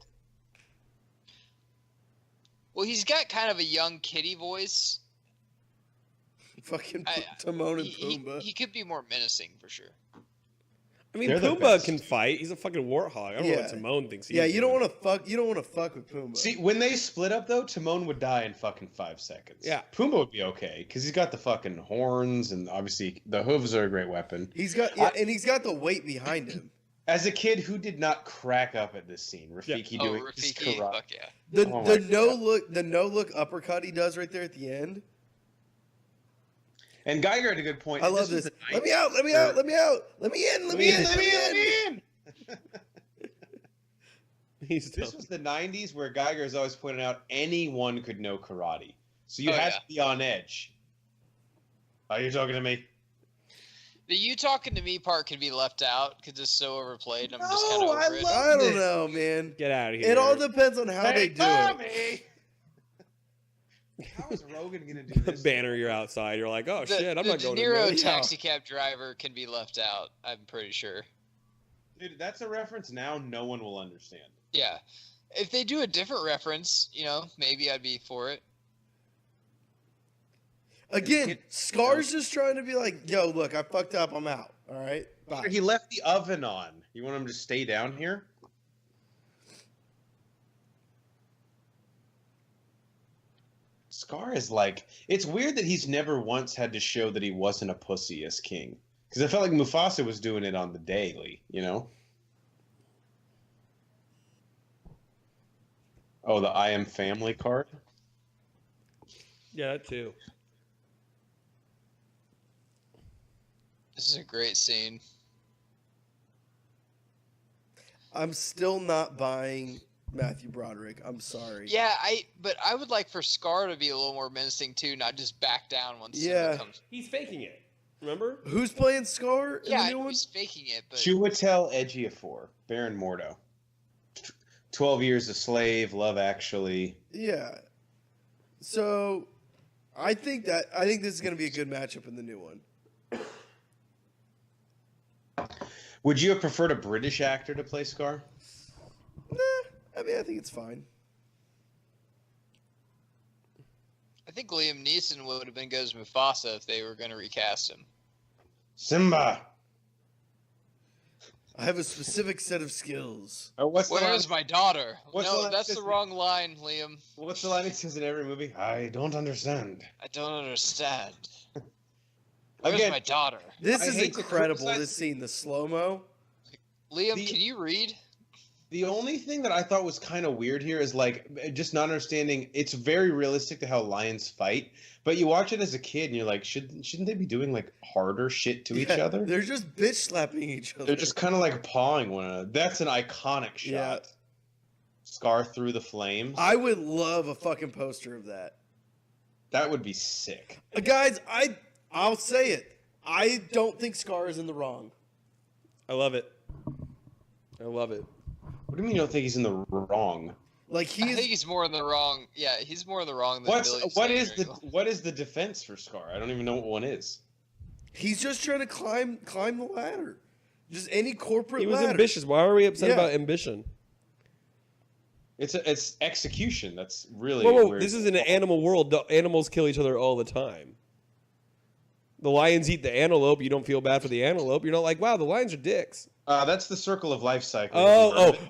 Well, he's got kind of a young kitty voice. Fucking I- Timon and He, Pumbaa. he could be more menacing for sure. I mean, They're the Pumbaa best. can fight. He's a fucking warthog. I don't know Yeah. what Timon thinks. Yeah, you don't want to fuck with Pumbaa. See, when they split up though, Timon would die in fucking 5 seconds. Yeah. Pumbaa would be okay because he's got the fucking horns and obviously the hooves are a great weapon. he's got and he's got the weight behind him. As a kid, who did not crack up at this scene? Rafiki Oh, doing his Rafiki, karate. fuck yeah. The Oh the my no look uppercut he does right there at the end. And Geiger had a good point. I love was this. the Let me 90s. out! Let me out! Let me out! Let me in! Let me in! Let me in! He's This still. was the 90s where Geiger is always pointing out anyone could know karate. So you Oh, had yeah. to be on edge. Are you talking to me? The you talking to me part can be left out because it's so overplayed. I'm just kind of No, over I it. love- I don't know, man. Get out of here. It all depends on how they do it. Mommy! How is Rogan gonna do this? Banner, you're outside. You're like, oh shit, I'm the not De going Niro to this. taxi cab driver can be left out. I'm pretty sure. Dude, that's a reference now no one will understand. Yeah, if they do a different reference, you know, maybe I'd be for it. Again, Scar's just trying to be like, yo, look, I fucked up. I'm out. All right? Bye. He left the oven on. You want him to stay down here? Scar is like, it's weird that he's never once had to show that he wasn't a pussy as king. Because I felt like Mufasa was doing it on the daily, you know? Oh, the I am family card? Yeah, that too. This is a great scene. I'm still not buying Matthew Broderick. I'm sorry. Yeah, but I would like for Scar to be a little more menacing too, not just back down once Yeah. Simba comes. He's faking it. Remember? Who's playing Scar in Yeah, the I new know one? he's faking it, but Chiwetel Ejiofor, Baron Mordo. 12 Years a Slave, Love Actually. Yeah. So, I think this is going to be a good matchup in the new one. Would you have preferred a British actor to play Scar? Nah, I mean, I think it's fine. I think Liam Neeson would have been good as Mufasa if they were going to recast him. Simba! I have a specific set of skills. Or what's the Where line, is my daughter? What's the No, line that's that the says- wrong line, Liam. what's the line he says in every movie? I don't understand. I don't understand. Where's Again, my daughter? This I is hate to incredible, criticize- this scene, the slow-mo. Liam, The- can you read? the only thing that I thought was kind of weird here is like just not understanding. It's very realistic to how lions fight, but you watch it as a kid and you're like, shouldn't they be doing like harder shit to each Yeah, other? They're just bitch slapping each other. They're just kind of like pawing one another. That's an iconic shot. Yeah. Scar through the flames. I would love a fucking poster of that. That would be sick. Guys, I'll say it. I don't think Scar is in the wrong. I love it. I love it. What do you mean you don't think he's in the wrong? Like I think he's more in the wrong. Yeah, he's more in the wrong than What Billy is the defense for Scar? I don't even know what one is. he's just trying to climb the ladder. Just any corporate. He was ladder. ambitious. Why are we upset about ambition? It's execution. That's really. Whoa, this is an animal world. The animals kill each other all the time. The lions eat the antelope. You don't feel bad for the antelope. You're not like, wow, the lions are dicks. That's the circle of life cycle.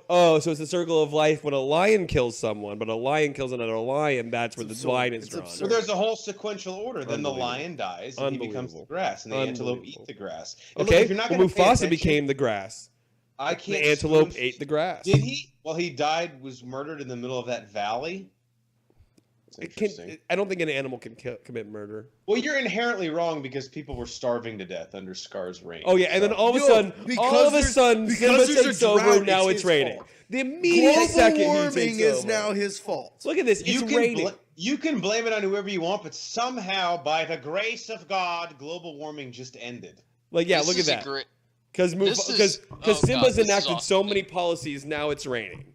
So it's the circle of life when a lion kills someone, but a lion kills another lion. That's where the line is drawn. So there's a whole sequential order. Then the lion dies, and he becomes the grass, and the antelope eat the grass. And okay, look, if you're not Mufasa became the grass. I can't. The antelope ate the grass. Did he? Well, he died. Was murdered in the middle of that valley. I don't think an animal can commit murder. Well, you're inherently wrong because people were starving to death under Scar's reign. Oh yeah, and then all of a sudden, Simba takes over, and now it's raining. The immediate second he takes warming is now his fault. Look at this, it's raining. You can blame it on whoever you want, but somehow, by the grace of God, global warming just ended. Like, yeah, look at that. Because Simba's enacted so many policies, now it's raining.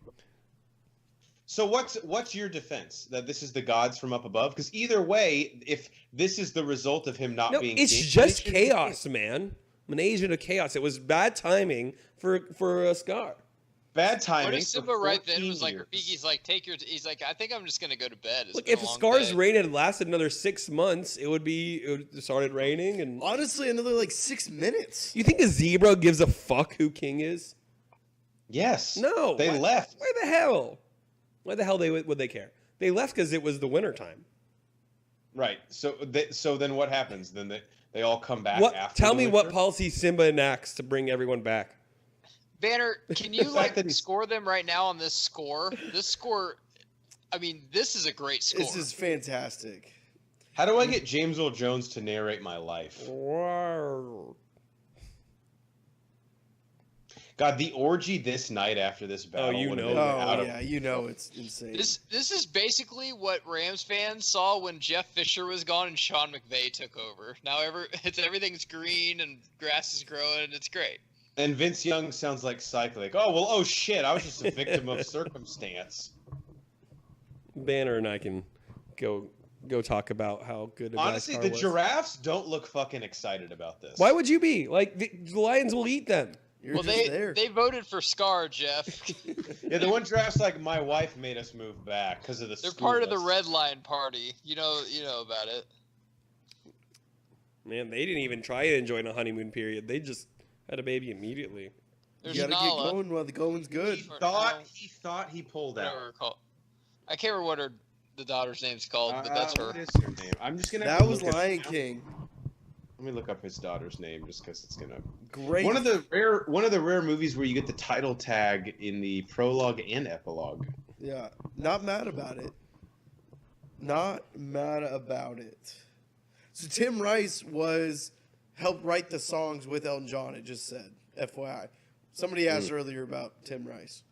So what's your defense? That this is the gods from up above? Because either way, if this is the result of him not being it's king, just chaos, man. I'm an agent of chaos. It was bad timing for Scar. Bad timing. What if Simba right then was like, he's like, he's like, I think I'm just gonna go to bed. Look, if Scar's reign had lasted another 6 months, it would started raining, and honestly, another like 6 minutes. You think a zebra gives a fuck who king is? Yes. No. They left. Where the hell? Why the hell would they care? They left because it was the winter time. Right. So then what happens? Then they all come back after. Tell me what policy Simba enacts to bring everyone back. Banner, can you score them right now on this score? This score, I mean, this is a great score. This is fantastic. How do I get James Earl Jones to narrate my life? God, the orgy this night after this battle. It's insane. This is basically what Rams fans saw when Jeff Fisher was gone and Sean McVay took over. Now everything's green and grass is growing and it's great. And Vince Young sounds like cyclic. Oh shit! I was just a victim of circumstance. Banner and I can go talk about how good. Honestly, the giraffes don't look fucking excited about this. Why would you be? Like the lions will eat them. They voted for Scar, Jeff. Yeah, the one giraffe's like, my wife made us move back because of the. They're part of the Red Line Party. You know about it. Man, they didn't even try to enjoy a honeymoon period. They just had a baby immediately. You gotta get going while the going's good. He thought he pulled out. I can't remember what the daughter's name's called, but that's her. What is her name? I'm just gonna. That was Lion King. Let me look up his daughter's name just because it's gonna. Great. One of the rare movies where you get the title tag in the prologue and epilogue. Yeah, not mad about it. Not mad about it. So Tim Rice helped write the songs with Elton John. It just said, FYI. Somebody asked earlier about Tim Rice.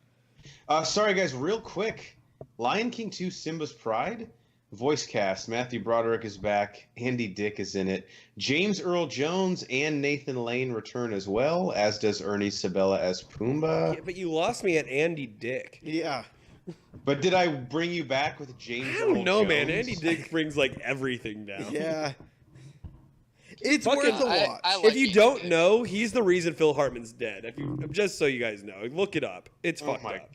Sorry guys, real quick. Lion King 2: Simba's Pride. Voice cast: Matthew Broderick is back. Andy Dick is in it. James Earl Jones and Nathan Lane return as well, as does Ernie Sabella as Pumbaa. Yeah, but you lost me at Andy Dick. Yeah. But did I bring you back with James Earl Jones? I don't know, man. Andy Dick brings like everything down. Yeah. It's worth a watch. If you don't know, he's the reason Phil Hartman's dead. Just so you guys know, look it up. It's fucked up.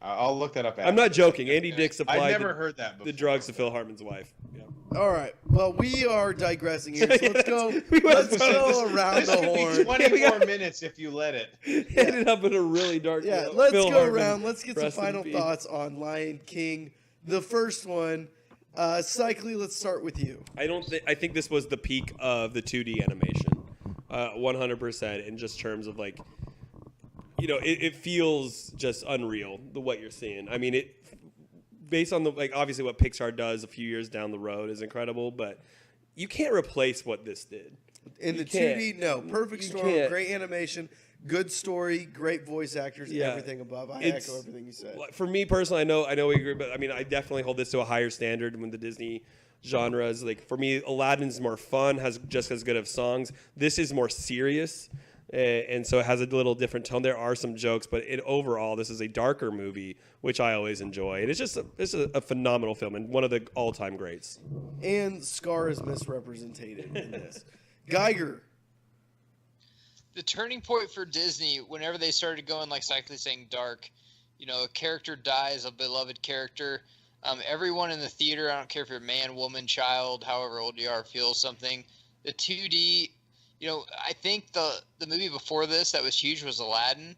I'll look that up. I'm not joking. Andy Dick supplied I've never heard that before. The drugs to Phil Hartman's wife. Yeah. All right. Well, we are digressing here. So let's go. Let's go around the horn. 20 more minutes if you let it. Ended up in a really dark. Yeah. Let's go around. Let's get some final thoughts on Lion King. The first one. Cycly, let's start with you. I think this was the peak of the 2D animation, 100%. In just terms of like. It feels just unreal, what you're seeing. I mean, based on obviously what Pixar does a few years down the road is incredible, but you can't replace what this did. In the 2D, no. Perfect storm, great animation, good story, great voice actors, everything above. I echo everything you said. For me personally, I know we agree, but I mean, I definitely hold this to a higher standard when the Disney genres. Like, for me, Aladdin's more fun, has just as good of songs. This is more serious. And so it has a little different tone. There are some jokes, but overall, this is a darker movie, which I always enjoy. And it's a phenomenal film and one of the all-time greats. And Scar is misrepresented in this. Geiger. the turning point for Disney, whenever they started going like cyclically saying dark, you know, a character dies, a beloved character. Everyone in the theater, I don't care if you're a man, woman, child, however old you are, feels something. The 2D, you know, I think the movie before this that was huge was Aladdin.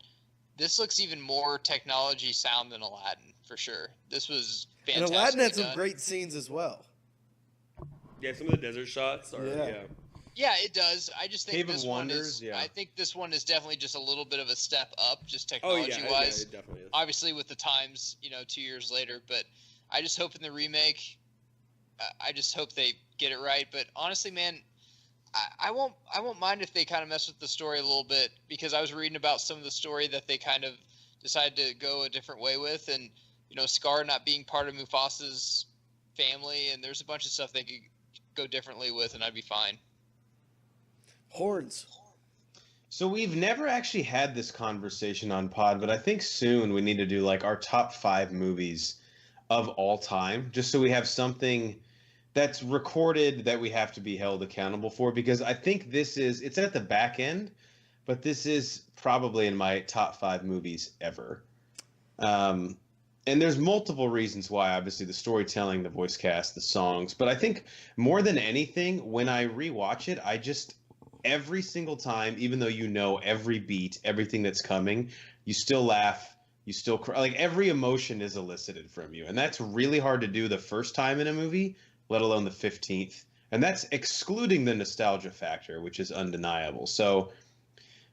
This looks even more technology sound than Aladdin, for sure. This was fantastic. And Aladdin had some great scenes as well. Yeah, some of the desert shots are, Yeah, it does. I just think Cave this of one Wonders, is. yeah. I think this one is definitely just a little bit of a step up, just Oh, yeah, technology-wise. it definitely is. Obviously, with the times, you know, 2 years later. But I just hope in the remake, I just hope they get it right. But honestly, man, I won't mind if they kind of mess with the story a little bit, because I was reading about some of the story that they kind of decided to go a different way with, and you know, Scar not being part of Mufasa's family, and there's a bunch of stuff they could go differently with, and I'd be fine. Horns. So we've never actually had this conversation on pod, but I think soon we need to do like our top 5 movies of all time, just so we have something that's recorded that we have to be held accountable for, because I think it's at the back end, but this is probably in my top 5 movies ever. And there's multiple reasons why, obviously the storytelling, the voice cast, the songs, but I think more than anything, when I rewatch it, every single time, even though you know every beat, everything that's coming, you still laugh, you still cry. Like every emotion is elicited from you. And that's really hard to do the first time in a movie, let alone the 15th. And that's excluding the nostalgia factor, which is undeniable. So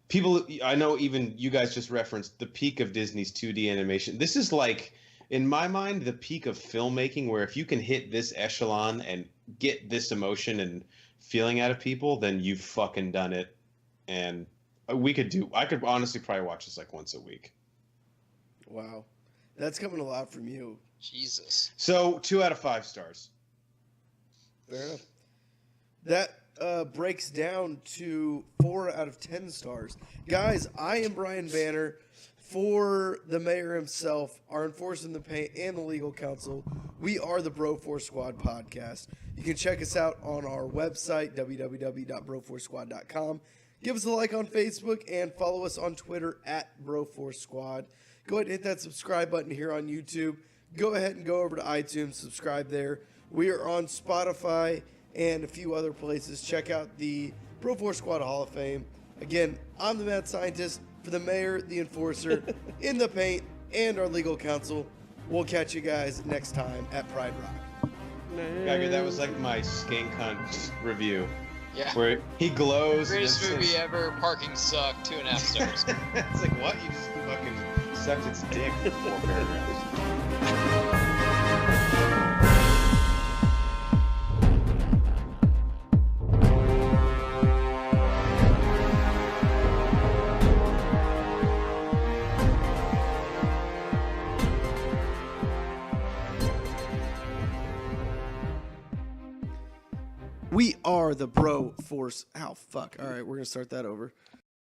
people, I know even you guys just referenced the peak of Disney's 2D animation. This is like, in my mind, the peak of filmmaking, where if you can hit this echelon and get this emotion and feeling out of people, then you've fucking done it. And I could honestly probably watch this like once a week. Wow. That's coming a lot from you. Jesus. So 2 out of 5 stars. Fair enough. That breaks down to 4 out of 10 stars. Guys, I am Brian Banner. For the mayor himself, our enforcer in the paint, and the legal counsel, we are the Bro Force Squad podcast. You can check us out on our website, www.broforcesquad.com. Give us a like on Facebook and follow us on Twitter at Broforce Squad. Go ahead and hit that subscribe button here on YouTube. Go ahead and go over to iTunes, subscribe there. We are on Spotify and a few other places. Check out the Broforce Squad Hall of Fame. Again, I'm the mad scientist. For the mayor, the enforcer, in the paint, and our legal counsel. We'll catch you guys next time at Pride Rock. Geiger, that was like my Skink Hunt review. Yeah. Where he glows. Greatest movie ever. Parking sucked. 2.5 stars. It's like, what? You just fucking sucked its dick for 4 paragraphs. We are the Bro Force. Oh, fuck. All right, we're going to start that over.